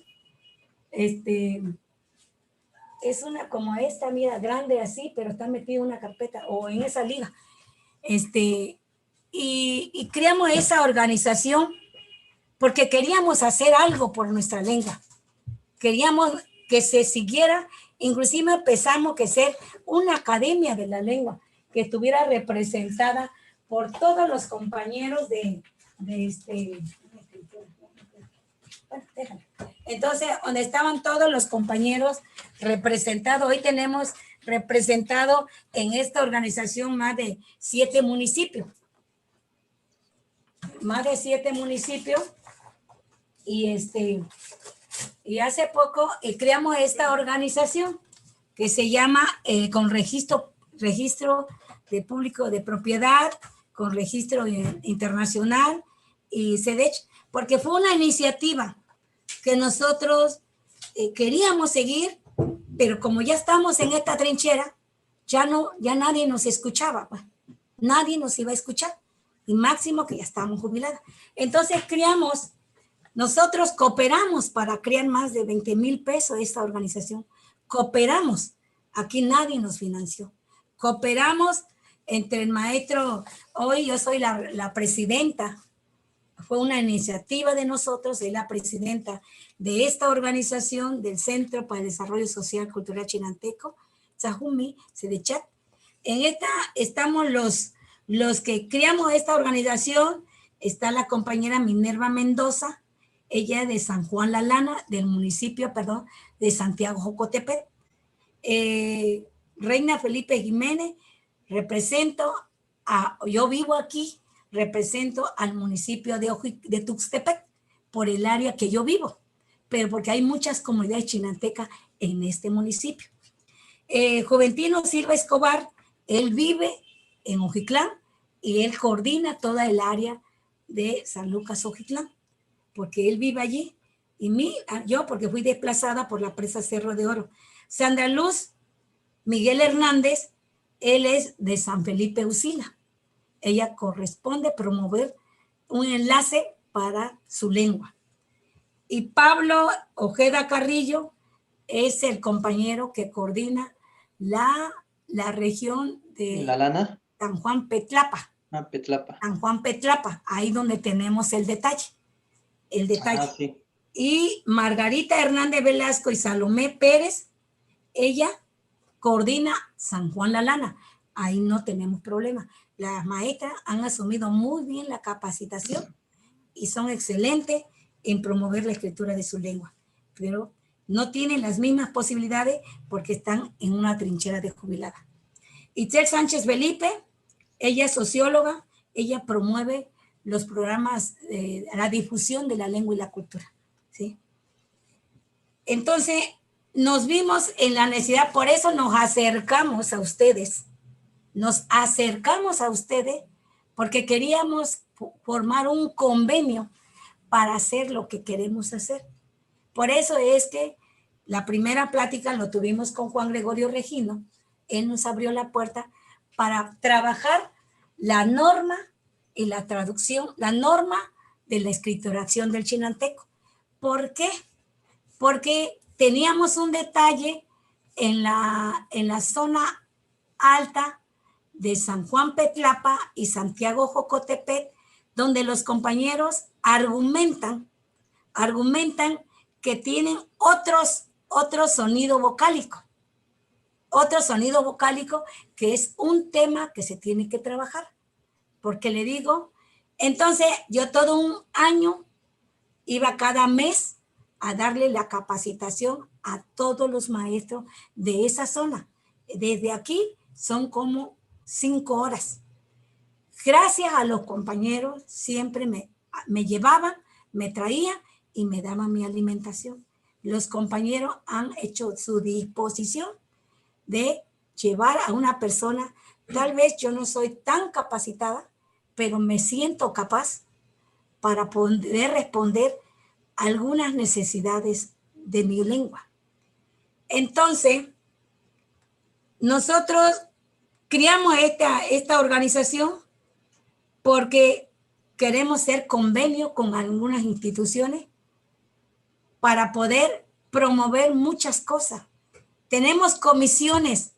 S4: Es una como esta, mira, grande así, pero está metido en una carpeta o en esa liga. Y creamos esa organización porque queríamos hacer algo por nuestra lengua. Queríamos que se siguiera, inclusive empezamos que ser una academia de la lengua, que estuviera representada por todos los compañeros Entonces, donde estaban todos los compañeros representados, hoy tenemos representado en esta organización más de 7 municipios. Más de 7 municipios. Y hace poco creamos esta organización que se llama con registro de público de propiedad, con registro internacional y SEDECH, porque fue una iniciativa que nosotros queríamos seguir, pero como ya estamos en esta trinchera, ya nadie nos escuchaba, pues. Nadie nos iba a escuchar, y máximo que ya estábamos jubiladas. Entonces nosotros cooperamos para crear más de 20,000 pesos esta organización. Cooperamos, aquí nadie nos financió. Cooperamos entre el maestro, hoy yo soy la presidenta, fue una iniciativa de nosotros, soy la presidenta de esta organización del Centro para el Desarrollo Social Cultural Chinanteco, Tzajumi, Sedechat. En esta estamos los que creamos esta organización. Está la compañera Minerva Mendoza, ella es de San Juan La Lana, del municipio, de Santiago Jocotepec. Reina Felipe Jiménez, yo vivo aquí, represento al municipio de Tuxtepec, por el área que yo vivo, pero porque hay muchas comunidades chinantecas en este municipio. Juventino Silva Escobar, él vive en Ojitlán y él coordina toda el área de San Lucas Ojitlán, porque él vive allí, y yo porque fui desplazada por la presa Cerro de Oro. Sandra Luz Miguel Hernández, él es de San Felipe Usila. Ella corresponde promover un enlace para su lengua. Y Pablo Ojeda Carrillo es el compañero que coordina la región de
S3: ¿La Lana?
S4: San Juan Petlapa.
S3: Petlapa.
S4: San Juan Petlapa, ahí donde tenemos el detalle.
S3: Sí.
S4: Y Margarita Hernández Velasco y Salomé Pérez, ella coordina San Juan La Lana. Ahí no tenemos problema. Las maestras han asumido muy bien la capacitación y son excelentes en promover la escritura de su lengua, pero no tienen las mismas posibilidades porque están en una trinchera de jubilada. Itzel Sánchez Felipe, ella es socióloga, ella promueve los programas, la difusión de la lengua y la cultura, ¿sí? Entonces, nos vimos en la necesidad, por eso nos acercamos a ustedes. Nos acercamos a ustedes porque queríamos formar un convenio para hacer lo que queremos hacer. Por eso es que la primera plática lo tuvimos con Juan Gregorio Regino. Él nos abrió la puerta para trabajar la norma y la traducción, la norma de la escrituración del chinanteco. ¿Por qué? Porque teníamos un detalle en la zona alta de San Juan Petlapa y Santiago Jocotepec, donde los compañeros argumentan que tienen otro sonido vocálico que es un tema que se tiene que trabajar. Porque le digo, entonces yo todo un año iba cada mes a darle la capacitación a todos los maestros de esa zona. Desde aquí son como 5 horas. Gracias a los compañeros, siempre me llevaban, me traían y me daban mi alimentación. Los compañeros han hecho su disposición de llevar a una persona, tal vez yo no soy tan capacitada, pero me siento capaz para poder responder algunas necesidades de mi lengua. Entonces, nosotros creamos esta organización porque queremos hacer convenio con algunas instituciones para poder promover muchas cosas. Tenemos comisiones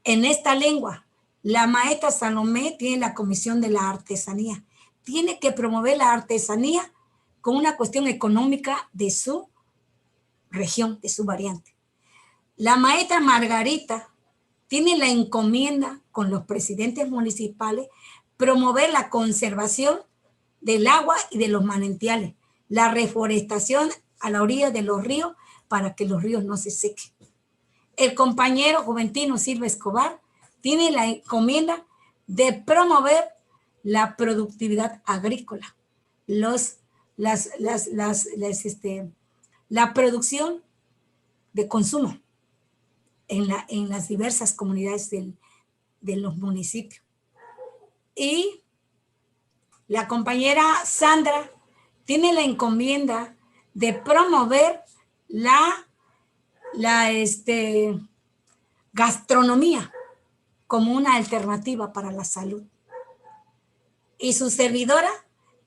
S4: en esta lengua. La maestra Salomé tiene la comisión de la artesanía. Tiene que promover la artesanía con una cuestión económica de su región, de su variante. La maestra Margarita tiene la encomienda con los presidentes municipales promover la conservación del agua y de los manantiales, la reforestación a la orilla de los ríos para que los ríos no se sequen. El compañero Juventino Silva Escobar tiene la encomienda de promover la productividad agrícola, la producción de consumo. en las diversas comunidades de los municipios. Y la compañera Sandra tiene la encomienda de promover la gastronomía como una alternativa para la salud. Y su servidora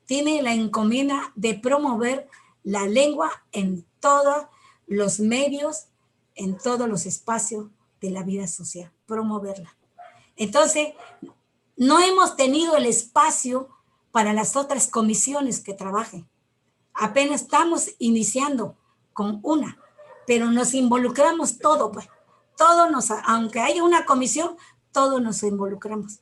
S4: tiene la encomienda de promover la lengua en todos los medios, en todos los espacios de la vida social, promoverla. Entonces, no hemos tenido el espacio para las otras comisiones que trabajen. Apenas estamos iniciando con una, pero nos involucramos todo, pues. Aunque haya una comisión, todos nos involucramos.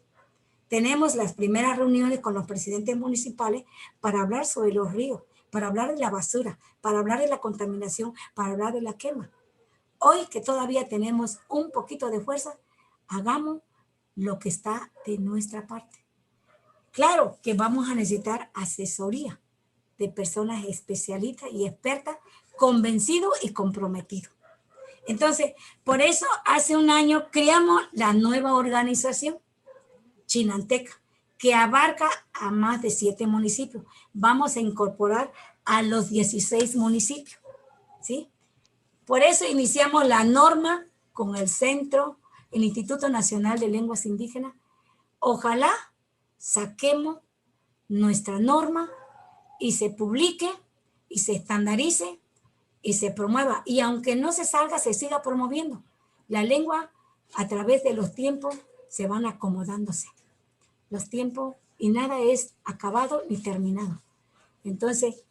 S4: Tenemos las primeras reuniones con los presidentes municipales para hablar sobre los ríos, para hablar de la basura, para hablar de la contaminación, para hablar de la quema. Hoy que todavía tenemos un poquito de fuerza, hagamos lo que está de nuestra parte. Claro que vamos a necesitar asesoría de personas especialistas y expertas, convencidos y comprometidos. Entonces, por eso hace un año creamos la nueva organización Chinanteca, que abarca a más de 7 municipios. Vamos a incorporar a los 16 municipios, ¿sí? Por eso iniciamos la norma con el centro, el Instituto Nacional de Lenguas Indígenas. Ojalá saquemos nuestra norma y se publique y se estandarice y se promueva. Y aunque no se salga, se siga promoviendo. La lengua a través de los tiempos se van acomodándose. Los tiempos y nada es acabado ni terminado. Entonces,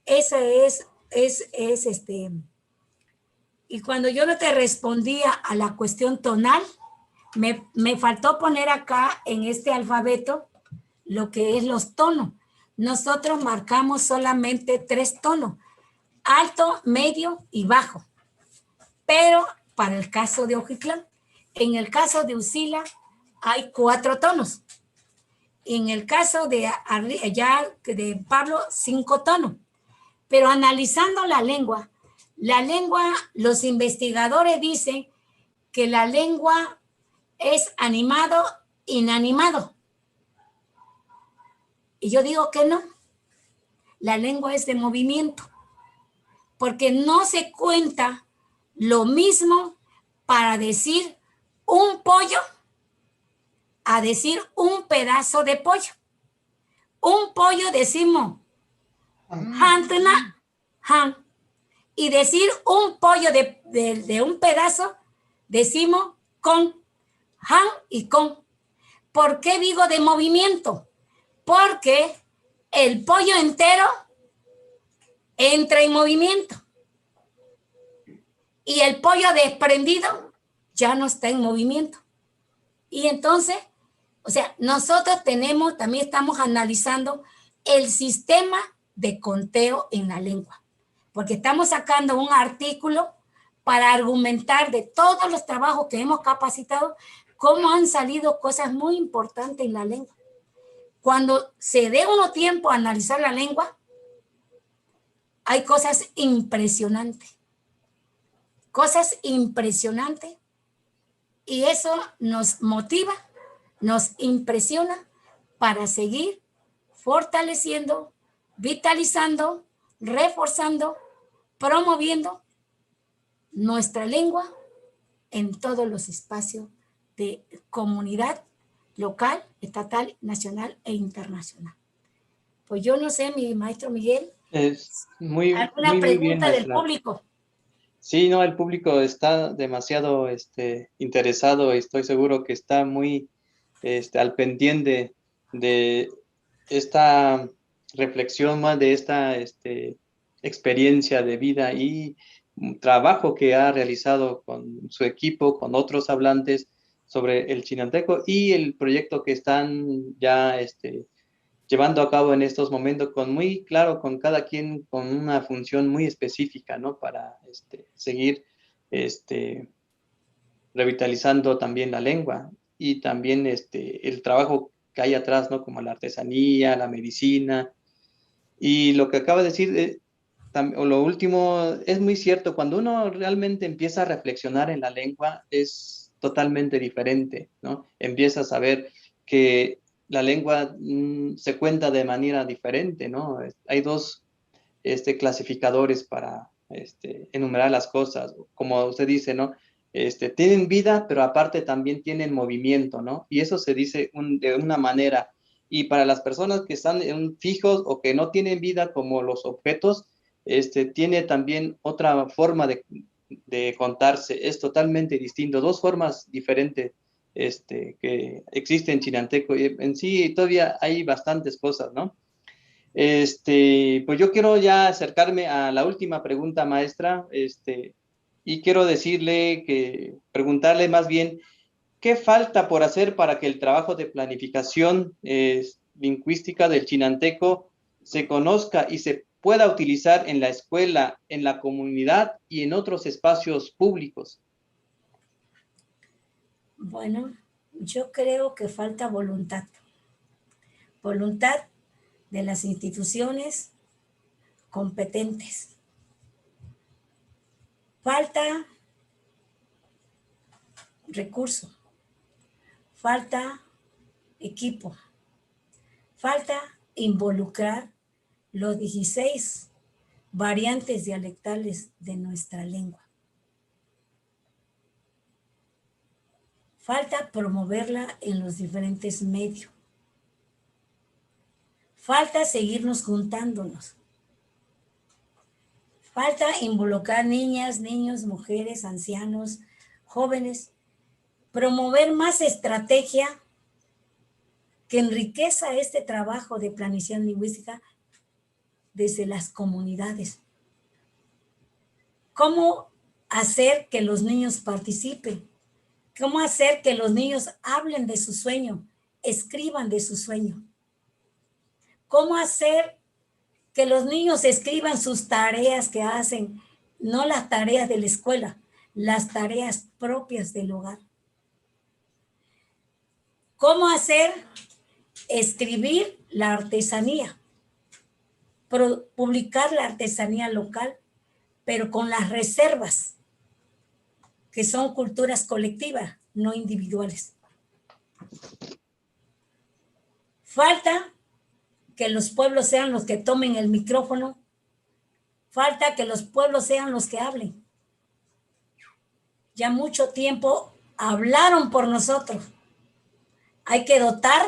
S4: eso es y cuando yo no te respondía a la cuestión tonal, me faltó poner acá en este alfabeto lo que es los tonos. Nosotros marcamos solamente 3 tonos, alto, medio y bajo. Pero para el caso de Ojitlán, en el caso de Usila hay 4 tonos. En el caso de Pablo, 5 tonos. Pero analizando la lengua, los investigadores dicen que la lengua es animado, inanimado. Y yo digo que no. La lengua es de movimiento. Porque no se cuenta lo mismo para decir un pollo a decir un pedazo de pollo. Un pollo decimos hantena, han. Y decir un pollo de un pedazo, decimos con, han y con. ¿Por qué digo de movimiento? Porque el pollo entero entra en movimiento. Y el pollo desprendido ya no está en movimiento. Y entonces, o sea, nosotros también estamos analizando el sistema de conteo en la lengua. Porque estamos sacando un artículo para argumentar de todos los trabajos que hemos capacitado, cómo han salido cosas muy importantes en la lengua. Cuando se dé uno tiempo a analizar la lengua, hay cosas impresionantes. Cosas impresionantes. Y eso nos motiva, nos impresiona para seguir fortaleciendo, vitalizando, reforzando, promoviendo nuestra lengua en todos los espacios de comunidad local, estatal, nacional e internacional. Pues yo no sé, mi maestro Miguel,
S3: Es muy,
S4: ¿alguna
S3: muy, muy bien,
S4: pregunta del
S3: maestra.
S4: público?
S3: Sí, no, el público está demasiado interesado y estoy seguro que está muy al pendiente de esta reflexión más de esta experiencia de vida y trabajo que ha realizado con su equipo, con otros hablantes sobre el chinanteco y el proyecto que están ya llevando a cabo en estos momentos con muy claro, con cada quien con una función muy específica, ¿no? Para seguir revitalizando también la lengua y también el trabajo que hay atrás, ¿no? Como la artesanía, la medicina y lo que acaba de decir, o lo último, es muy cierto, cuando uno realmente empieza a reflexionar en la lengua, es totalmente diferente, ¿no? Empieza a saber que la lengua se cuenta de manera diferente, ¿no? Hay dos clasificadores para enumerar las cosas, como usted dice, ¿no? Tienen vida, pero aparte también tienen movimiento, ¿no? Y eso se dice de una manera. Y para las personas que están fijos o que no tienen vida, como los objetos, tiene también otra forma de contarse. Es totalmente distinto, dos formas diferentes que existen en chinanteco. Y en sí todavía hay bastantes cosas, ¿no? Pues yo quiero ya acercarme a la última pregunta, maestra, y quiero preguntarle más bien, ¿qué falta por hacer para que el trabajo de planificación lingüística del chinanteco se conozca y se pueda utilizar en la escuela, en la comunidad y en otros espacios públicos?
S4: Bueno, yo creo que falta voluntad. Voluntad de las instituciones competentes. Falta recurso, falta equipo, falta involucrar los 16 variantes dialectales de nuestra lengua. Falta promoverla en los diferentes medios. Falta seguirnos juntándonos. Falta involucrar niñas, niños, mujeres, ancianos, jóvenes. Promover más estrategia que enriqueza este trabajo de planeación lingüística desde las comunidades. ¿Cómo hacer que los niños participen? ¿Cómo hacer que los niños hablen de su sueño, escriban de su sueño? ¿Cómo hacer que los niños escriban sus tareas que hacen, no las tareas de la escuela, las tareas propias del hogar? ¿Cómo hacer escribir la artesanía? Publicar la artesanía local, pero con las reservas, que son culturas colectivas, no individuales. Falta que los pueblos sean los que tomen el micrófono. Falta que los pueblos sean los que hablen. Ya mucho tiempo hablaron por nosotros. Hay que dotar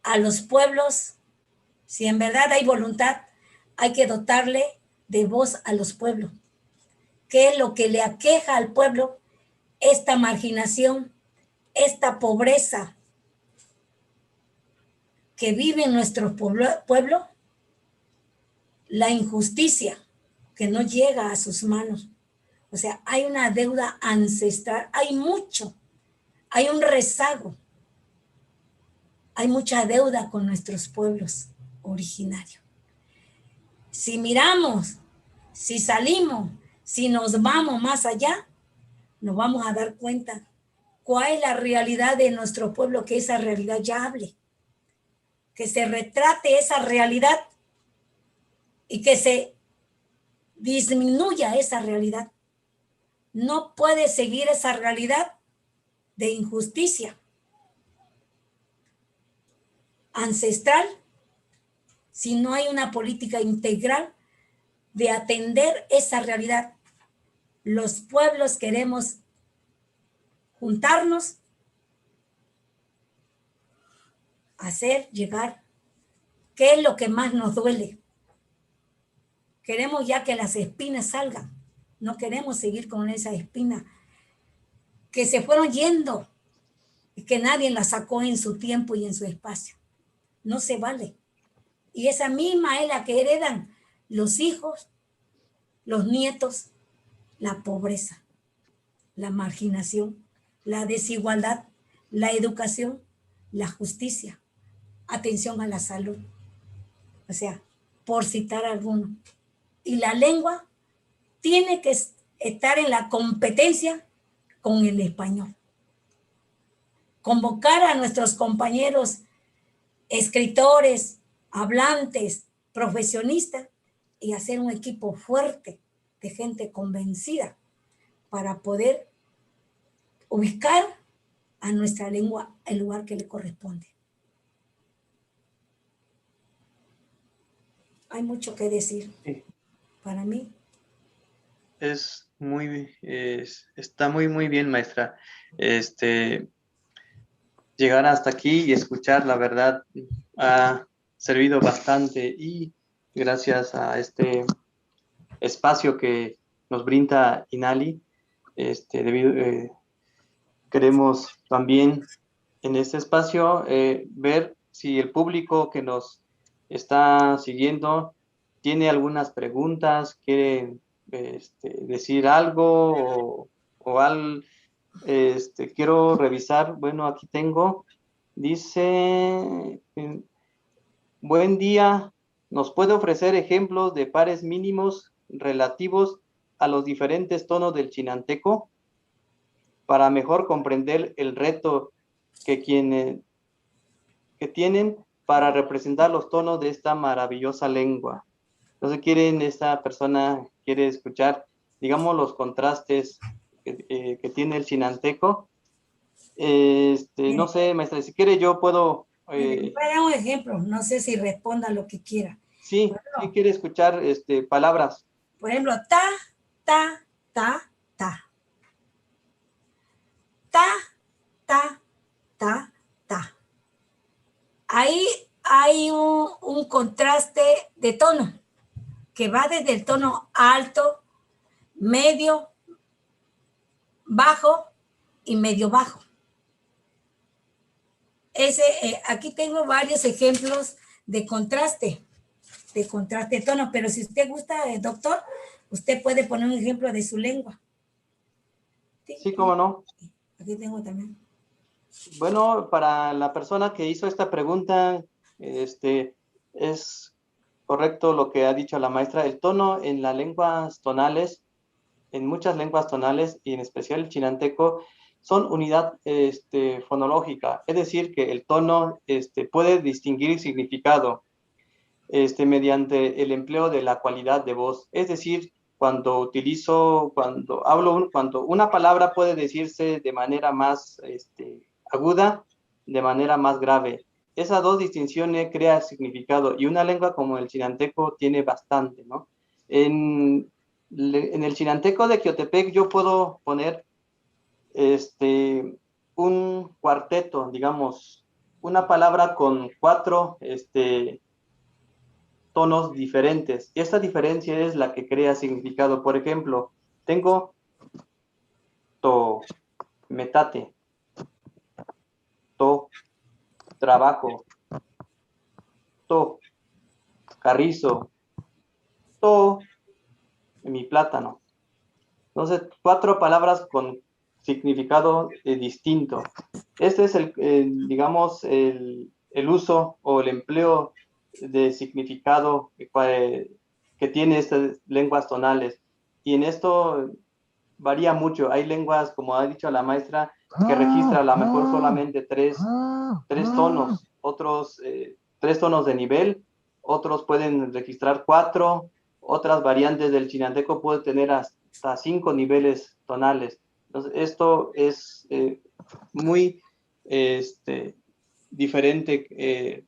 S4: a los pueblos, si en verdad hay voluntad, hay que dotarle de voz a los pueblos. ¿Qué es lo que le aqueja al pueblo? Esta marginación, esta pobreza que vive en nuestro pueblo, la injusticia que no llega a sus manos. O sea, hay una deuda ancestral, hay mucho, hay un rezago, hay mucha deuda con nuestros pueblos originarios. Si miramos, si salimos, si nos vamos más allá, nos vamos a dar cuenta cuál es la realidad de nuestro pueblo, que esa realidad ya hable, que se retrate esa realidad y que se disminuya esa realidad. No puede seguir esa realidad de injusticia ancestral si no hay una política integral de atender esa realidad. Los pueblos queremos juntarnos, hacer llegar qué es lo que más nos duele. Queremos ya que las espinas salgan. No queremos seguir con esa espina que se fueron yendo y que nadie la sacó en su tiempo y en su espacio. No se vale. Y esa misma es la que heredan los hijos, los nietos, la pobreza, la marginación, la desigualdad, la educación, la justicia, atención a la salud. O sea, por citar alguno. Y la lengua tiene que estar en la competencia con el español. Convocar a nuestros compañeros escritores, hablantes, profesionistas, y hacer un equipo fuerte de gente convencida para poder ubicar a nuestra lengua el lugar que le corresponde. Hay mucho que decir.
S3: Sí.
S4: Para mí.
S3: Está muy bien, maestra. Llegar hasta aquí y escuchar, la verdad, ha servido bastante, y gracias a este espacio que nos brinda INALI, queremos también en este espacio ver si el público que nos está siguiendo tiene algunas preguntas, quiere decir algo quiero revisar. Bueno, aquí tengo, dice, buen día, ¿nos puede ofrecer ejemplos de pares mínimos relativos a los diferentes tonos del chinanteco para mejor comprender el reto que tienen para representar los tonos de esta maravillosa lengua? Entonces esta persona quiere escuchar, digamos, los contrastes que tiene el chinanteco. No sé, maestra, si quiere yo puedo...
S4: Voy a dar un ejemplo, no sé si responda lo que quiera.
S3: Sí,
S4: Bueno,
S3: sí quiere escuchar palabras.
S4: Por ejemplo, ta, ta, ta, ta. Ta, ta, ta, ta. Ahí hay un contraste de tono que va desde el tono alto, medio, bajo y medio bajo. Aquí tengo varios ejemplos de contraste de tono, pero si usted gusta, doctor, usted puede poner un ejemplo de su lengua.
S3: Sí, cómo no.
S4: Aquí tengo también.
S3: Bueno, para la persona que hizo esta pregunta, es correcto lo que ha dicho la maestra. El tono en las lenguas tonales, en muchas lenguas tonales, y en especial el chinanteco, son unidad fonológica. Es decir, que el tono puede distinguir significado mediante el empleo de la cualidad de voz. Es decir, cuando una palabra puede decirse de manera más aguda, de manera más grave. Esas dos distinciones crean significado, y una lengua como el chinanteco tiene bastante, ¿no? En el chinanteco de Quiotepec yo puedo poner un cuarteto, digamos, una palabra con 4 tonos diferentes. Y esta diferencia es la que crea significado. Por ejemplo, tengo to, metate, to, trabajo, to, carrizo, to, mi plátano. Entonces, 4 palabras con significado distinto. Este es digamos, el uso o el empleo de significado que tiene estas lenguas tonales. Y en esto varía mucho. Hay lenguas, como ha dicho la maestra, que registra a lo mejor solamente tres tonos, otros 3 tonos de nivel, otros pueden registrar 4, otras variantes del chinanteco pueden tener hasta 5 niveles tonales. Entonces, esto es muy diferente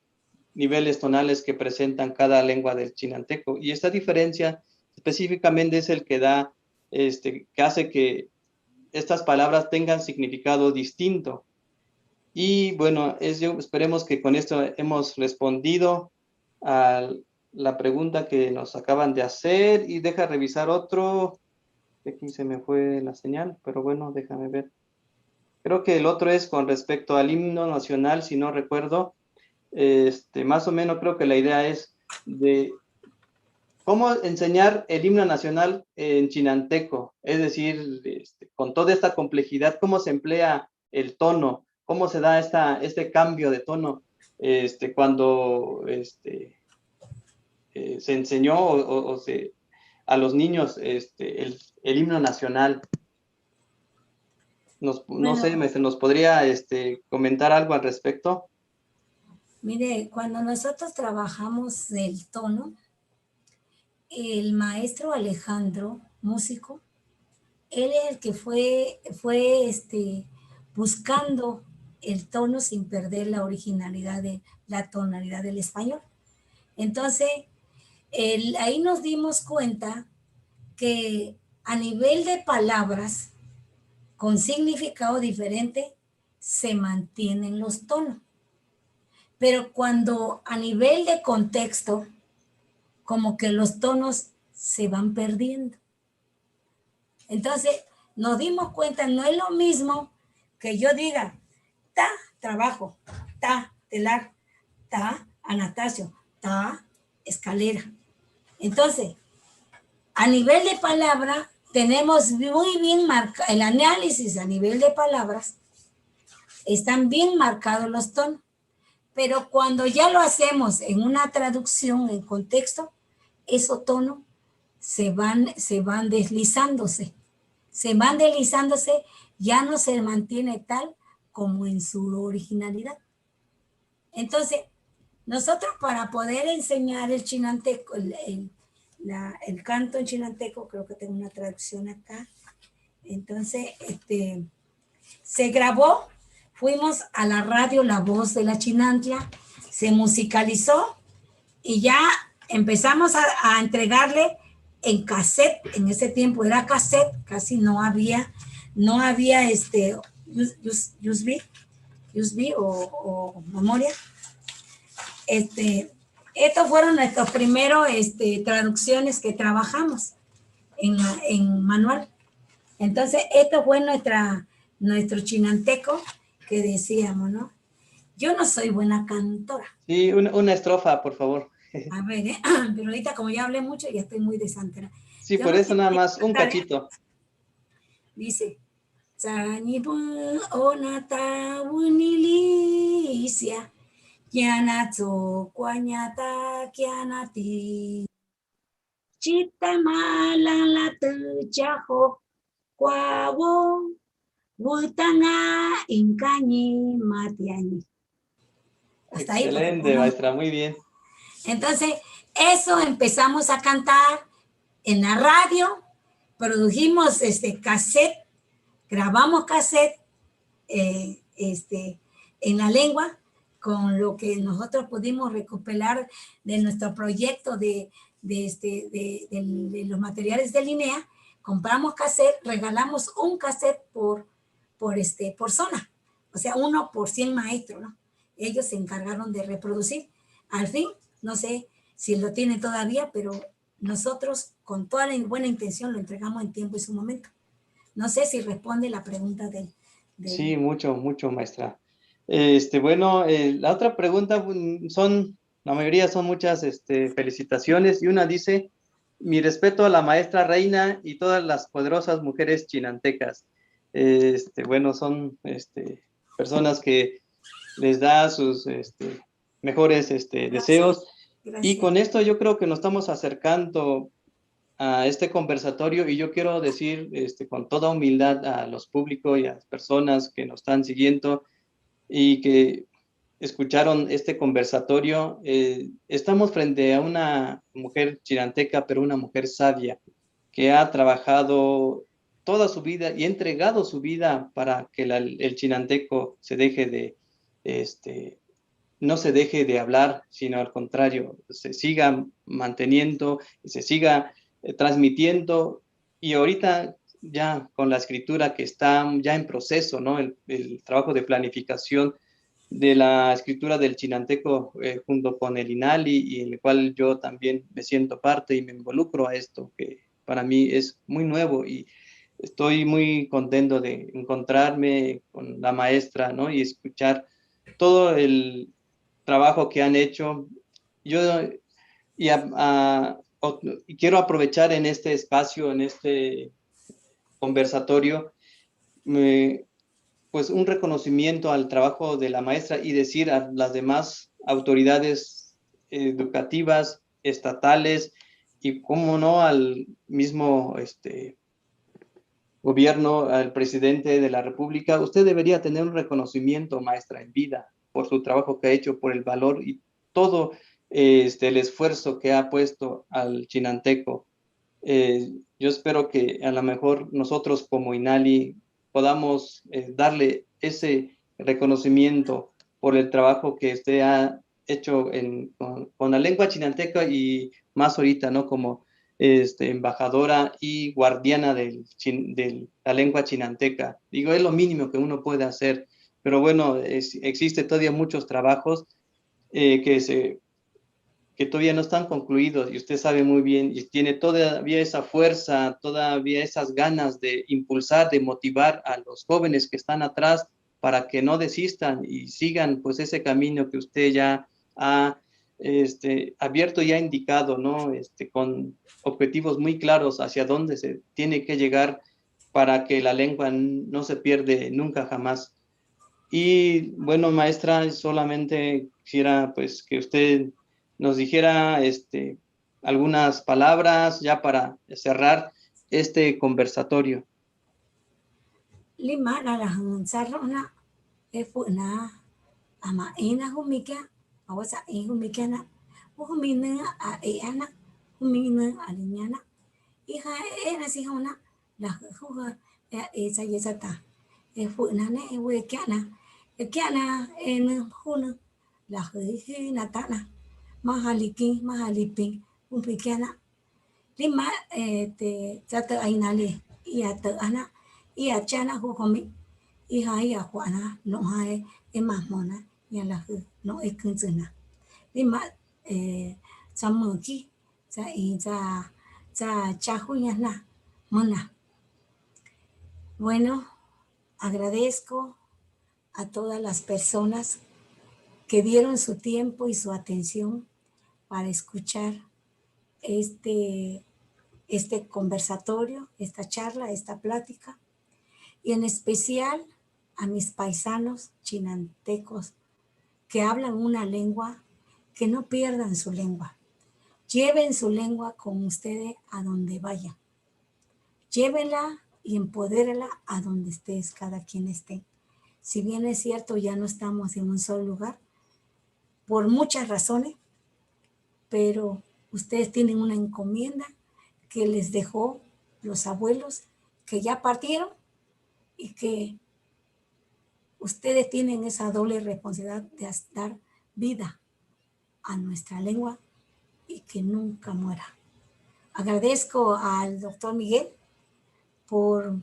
S3: niveles tonales que presentan cada lengua del chinanteco. Y esta diferencia específicamente es el que da, que hace que estas palabras tengan significado distinto. Y bueno, esperemos que con esto hemos respondido a la pregunta que nos acaban de hacer, y deja revisar otro. Aquí se me fue la señal, pero bueno, déjame ver. Creo que el otro es con respecto al himno nacional, si no recuerdo. Más o menos creo que la idea es de cómo enseñar el himno nacional en chinanteco, es decir, con toda esta complejidad, cómo se emplea el tono, cómo se da este cambio de tono cuando se enseñó a los niños el himno nacional. No sé, maestra, ¿nos podría comentar algo al respecto?
S4: Mire, cuando nosotros trabajamos el tono, el maestro Alejandro, músico, él es el que fue buscando el tono sin perder la originalidad de la tonalidad del español. Entonces, ahí nos dimos cuenta que a nivel de palabras con significado diferente se mantienen los tonos. Pero cuando a nivel de contexto, como que los tonos se van perdiendo. Entonces, nos dimos cuenta, no es lo mismo que yo diga, ta, trabajo, ta, telar, ta, Anastasio, ta, escalera. Entonces, a nivel de palabra, tenemos muy bien marcado, el análisis a nivel de palabras, están bien marcados los tonos. Pero cuando ya lo hacemos en una traducción, en contexto, esos tonos se van deslizándose. Se van deslizándose, ya no se mantiene tal como en su originalidad. Entonces, nosotros para poder enseñar el chinanteco, el canto en chinanteco, creo que tengo una traducción acá. Entonces, se grabó, fuimos a la radio La Voz de la Chinantla, se musicalizó y ya empezamos a entregarle en cassette. En ese tiempo era cassette, casi no había USB o memoria. Estos fueron nuestros primeros traducciones que trabajamos en manual. Entonces, esto fue nuestro chinanteco que decíamos, ¿no? Yo no soy buena cantora.
S3: Sí, una estrofa, por favor.
S4: A ver, pero ahorita como ya hablé mucho, ya estoy muy desanterada.
S3: Sí, por eso nada más, un cachito.
S4: Dice, Zanibun onata unilicia, kianato kwanyata kianati. Chita malan la tuchajo, kwabo, butanga incañi matiañi.
S3: Hasta ahí. Excelente, maestra, muy bien.
S4: Entonces, eso empezamos a cantar en la radio, produjimos cassette, grabamos cassette en la lengua, con lo que nosotros pudimos recopilar de nuestro proyecto de los materiales de Linea. Compramos cassette, regalamos un cassette por zona, o sea, 1 por 100 maestros, ¿no? Ellos se encargaron de reproducir. Al fin, no sé si lo tienen todavía, pero nosotros con toda la buena intención lo entregamos en tiempo y su momento. No sé si responde la pregunta de...
S3: Sí, mucho, maestra. Bueno, la otra pregunta la mayoría son muchas felicitaciones, y una dice, mi respeto a la maestra Reina y todas las poderosas mujeres chinantecas. Bueno, son personas que les da sus mejores deseos.
S4: Gracias.
S3: Y con esto yo creo que nos estamos acercando a este conversatorio, y yo quiero decir con toda humildad a los públicos y a las personas que nos están siguiendo y que escucharon este conversatorio, estamos frente a una mujer chinanteca, pero una mujer sabia, que ha trabajado toda su vida y ha entregado su vida para que el chinanteco se deje de, no se deje de hablar, sino al contrario, se siga manteniendo, se siga transmitiendo. Y ahorita ya con la escritura que está ya en proceso, ¿no? El trabajo de planificación de la escritura del chinanteco junto con el INALI, y en el cual yo también me siento parte y me involucro a esto, que para mí es muy nuevo, y estoy muy contento de encontrarme con la maestra, ¿no? Y escuchar todo el trabajo que han hecho. Yo y quiero aprovechar en este espacio, en este conversatorio, pues un reconocimiento al trabajo de la maestra, y decir a las demás autoridades educativas, estatales, y cómo no al mismo gobierno, al presidente de la República: usted debería tener un reconocimiento, maestra, en vida, por su trabajo que ha hecho, por el valor y todo el esfuerzo que ha puesto al chinanteco. Yo espero que a lo mejor nosotros como INALI podamos darle ese reconocimiento por el trabajo que usted ha hecho con la lengua chinanteca y más ahorita, ¿no? Como embajadora y guardiana de la lengua chinanteca. Digo, es lo mínimo que uno puede hacer, pero bueno, existe todavía muchos trabajos que todavía no están concluidos y usted sabe muy bien y tiene todavía esa fuerza, todavía esas ganas de impulsar, de motivar a los jóvenes que están atrás para que no desistan y sigan pues ese camino que usted ya ha abierto y ha indicado, ¿no? Con objetivos muy claros hacia dónde se tiene que llegar para que la lengua no se pierde nunca jamás. Y bueno, maestra, solamente quisiera pues que usted nos dijera algunas palabras ya para cerrar este conversatorio.
S4: Lima la sarona efuna ama ina humika awasa humikana humina a eana humina alinyana iha ena si hona la huga esa yesata efuna ne wekana ekana en huna la hi natana mahaliki mahalipin umpikana lima te chata ainali ia te ana ia chana hukomi iha ia huana no hae emahmona ya la hu no ekunzuna lima samuki za chahuya na mona. Bueno, agradezco a todas las personas que dieron su tiempo y su atención para escuchar este conversatorio, esta charla, esta plática, y en especial a mis paisanos chinantecos que hablan una lengua, que no pierdan su lengua. Lleven su lengua con ustedes a donde vayan. Llévenla y empodérenla a donde estés, cada quien esté. Si bien es cierto, ya no estamos en un solo lugar, por muchas razones, pero ustedes tienen una encomienda que les dejó los abuelos que ya partieron y que ustedes tienen esa doble responsabilidad de dar vida a nuestra lengua y que nunca muera. Agradezco al doctor Miguel por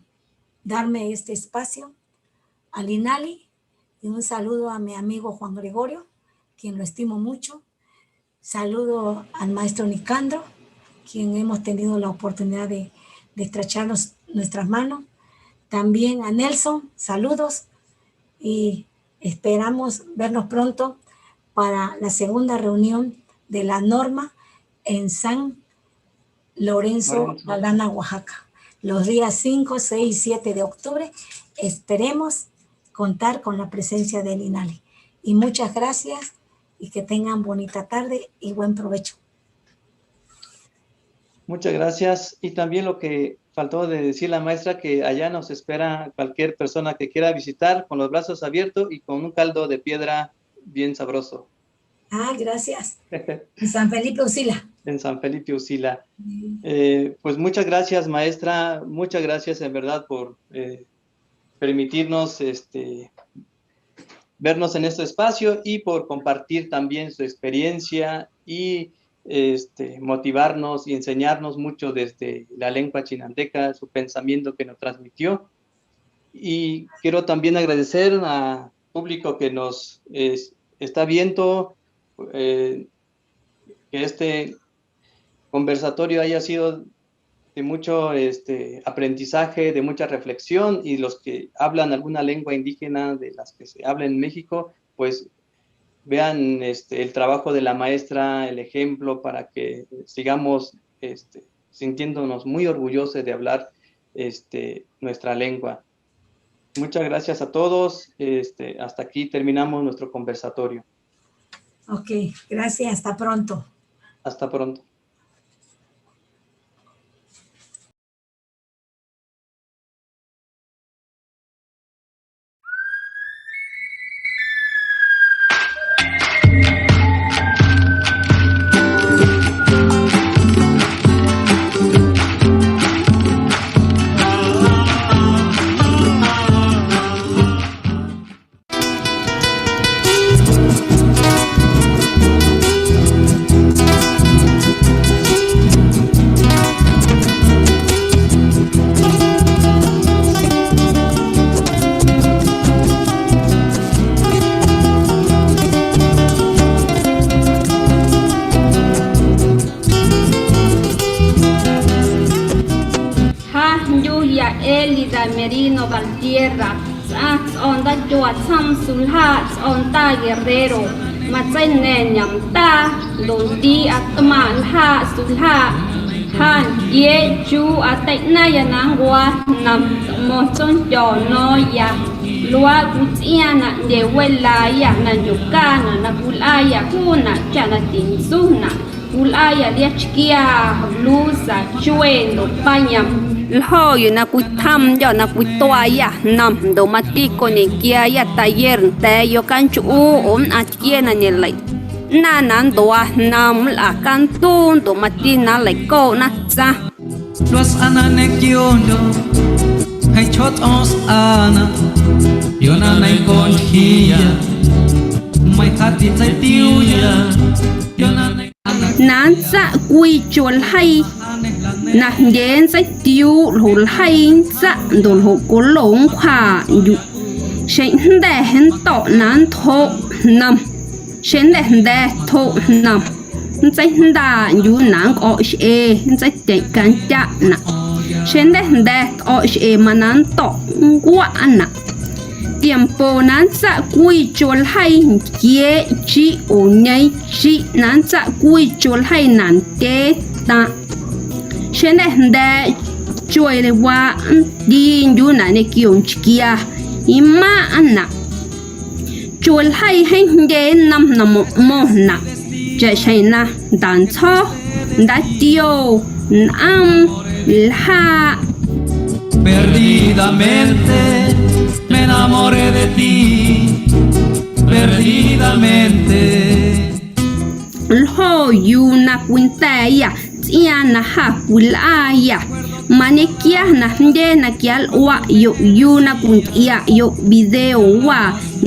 S4: darme este espacio, al INALI, y un saludo a mi amigo Juan Gregorio, quien lo estimo mucho. Saludo al maestro Nicandro, quien hemos tenido la oportunidad de estrecharnos nuestras manos. También a Nelson, saludos y esperamos vernos pronto para la segunda reunión de la norma en San Lorenzo, Galana, Oaxaca. Los días 5, 6 y 7 de octubre esperemos contar con la presencia del INALI. Y muchas gracias y que tengan bonita tarde y buen provecho.
S3: Muchas gracias. Y también lo que faltó de decir la maestra, que allá nos espera cualquier persona que quiera visitar con los brazos abiertos y con un caldo de piedra bien sabroso.
S4: Ah, gracias. En San Felipe Usila.
S3: En San Felipe Usila. Pues muchas gracias, maestra. Muchas gracias en verdad por permitirnos vernos en este espacio y por compartir también su experiencia y motivarnos y enseñarnos mucho desde la lengua chinanteca, su pensamiento que nos transmitió. Y quiero también agradecer al público que nos está viendo, que este conversatorio haya sido de mucho aprendizaje, de mucha reflexión, y los que hablan alguna lengua indígena de las que se habla en México, pues vean el trabajo de la maestra, el ejemplo, para que sigamos sintiéndonos muy orgullosos de hablar nuestra lengua. Muchas gracias a todos. Hasta aquí terminamos nuestro conversatorio.
S4: Ok, gracias. Hasta pronto.
S3: Hasta pronto.
S5: guerra onda chua sam sulha onda guerrero matsene nyamta donti atman ha sulha han ye chu ataina ya nangwa nam mo chon jo no ya lua kutiana de wela ya na yukana na kulaya kuna chana tinsuna kulaya dia chikia blusa chuendo panyam lho yu na kutam yo na kutoa ya nam do matiko ni kia ya tayer te yo kanchu atkie na nyelai na nan doa nam la kantun do matina lai ko na sa
S6: los anane kiondo hay chot os ana yona nai kon hia mai thati chai tiu ya yona nai
S5: nan sa quy chuol hay na đến sai tiu hul hay sa dol ho ko long kha yu shen de hen to nan tho nam shen de tho nam sai da yu nang o she sai te kan cha na shen de o she manan to kwa na tiempo nan sa quy chuol hay ye chi o nhai chi nan sa quy chuol hay nan te ta shen de chuoi le wa di yu na ne kion chikia ima ana chuol hay de nam mo na je shaina dan cho da tio am ha
S6: perdidamente me enamoré de ti perdidamente
S5: lho yu na quinta ya tia na ha kulaya manekia na hinde na kial wa yu na kuntia yo video wa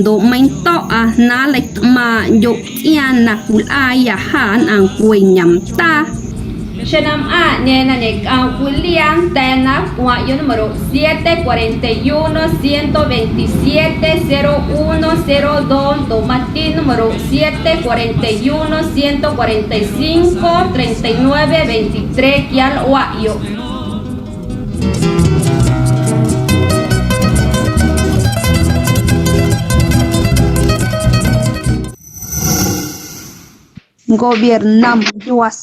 S5: do mento a na lek ma yo tia na kulaya han ang kuenyam ta Shenam A nena ne William Tena yo número 741 127 0102 Tomatín número 741 145 39 23 Kial Wayo Gobernam Yuas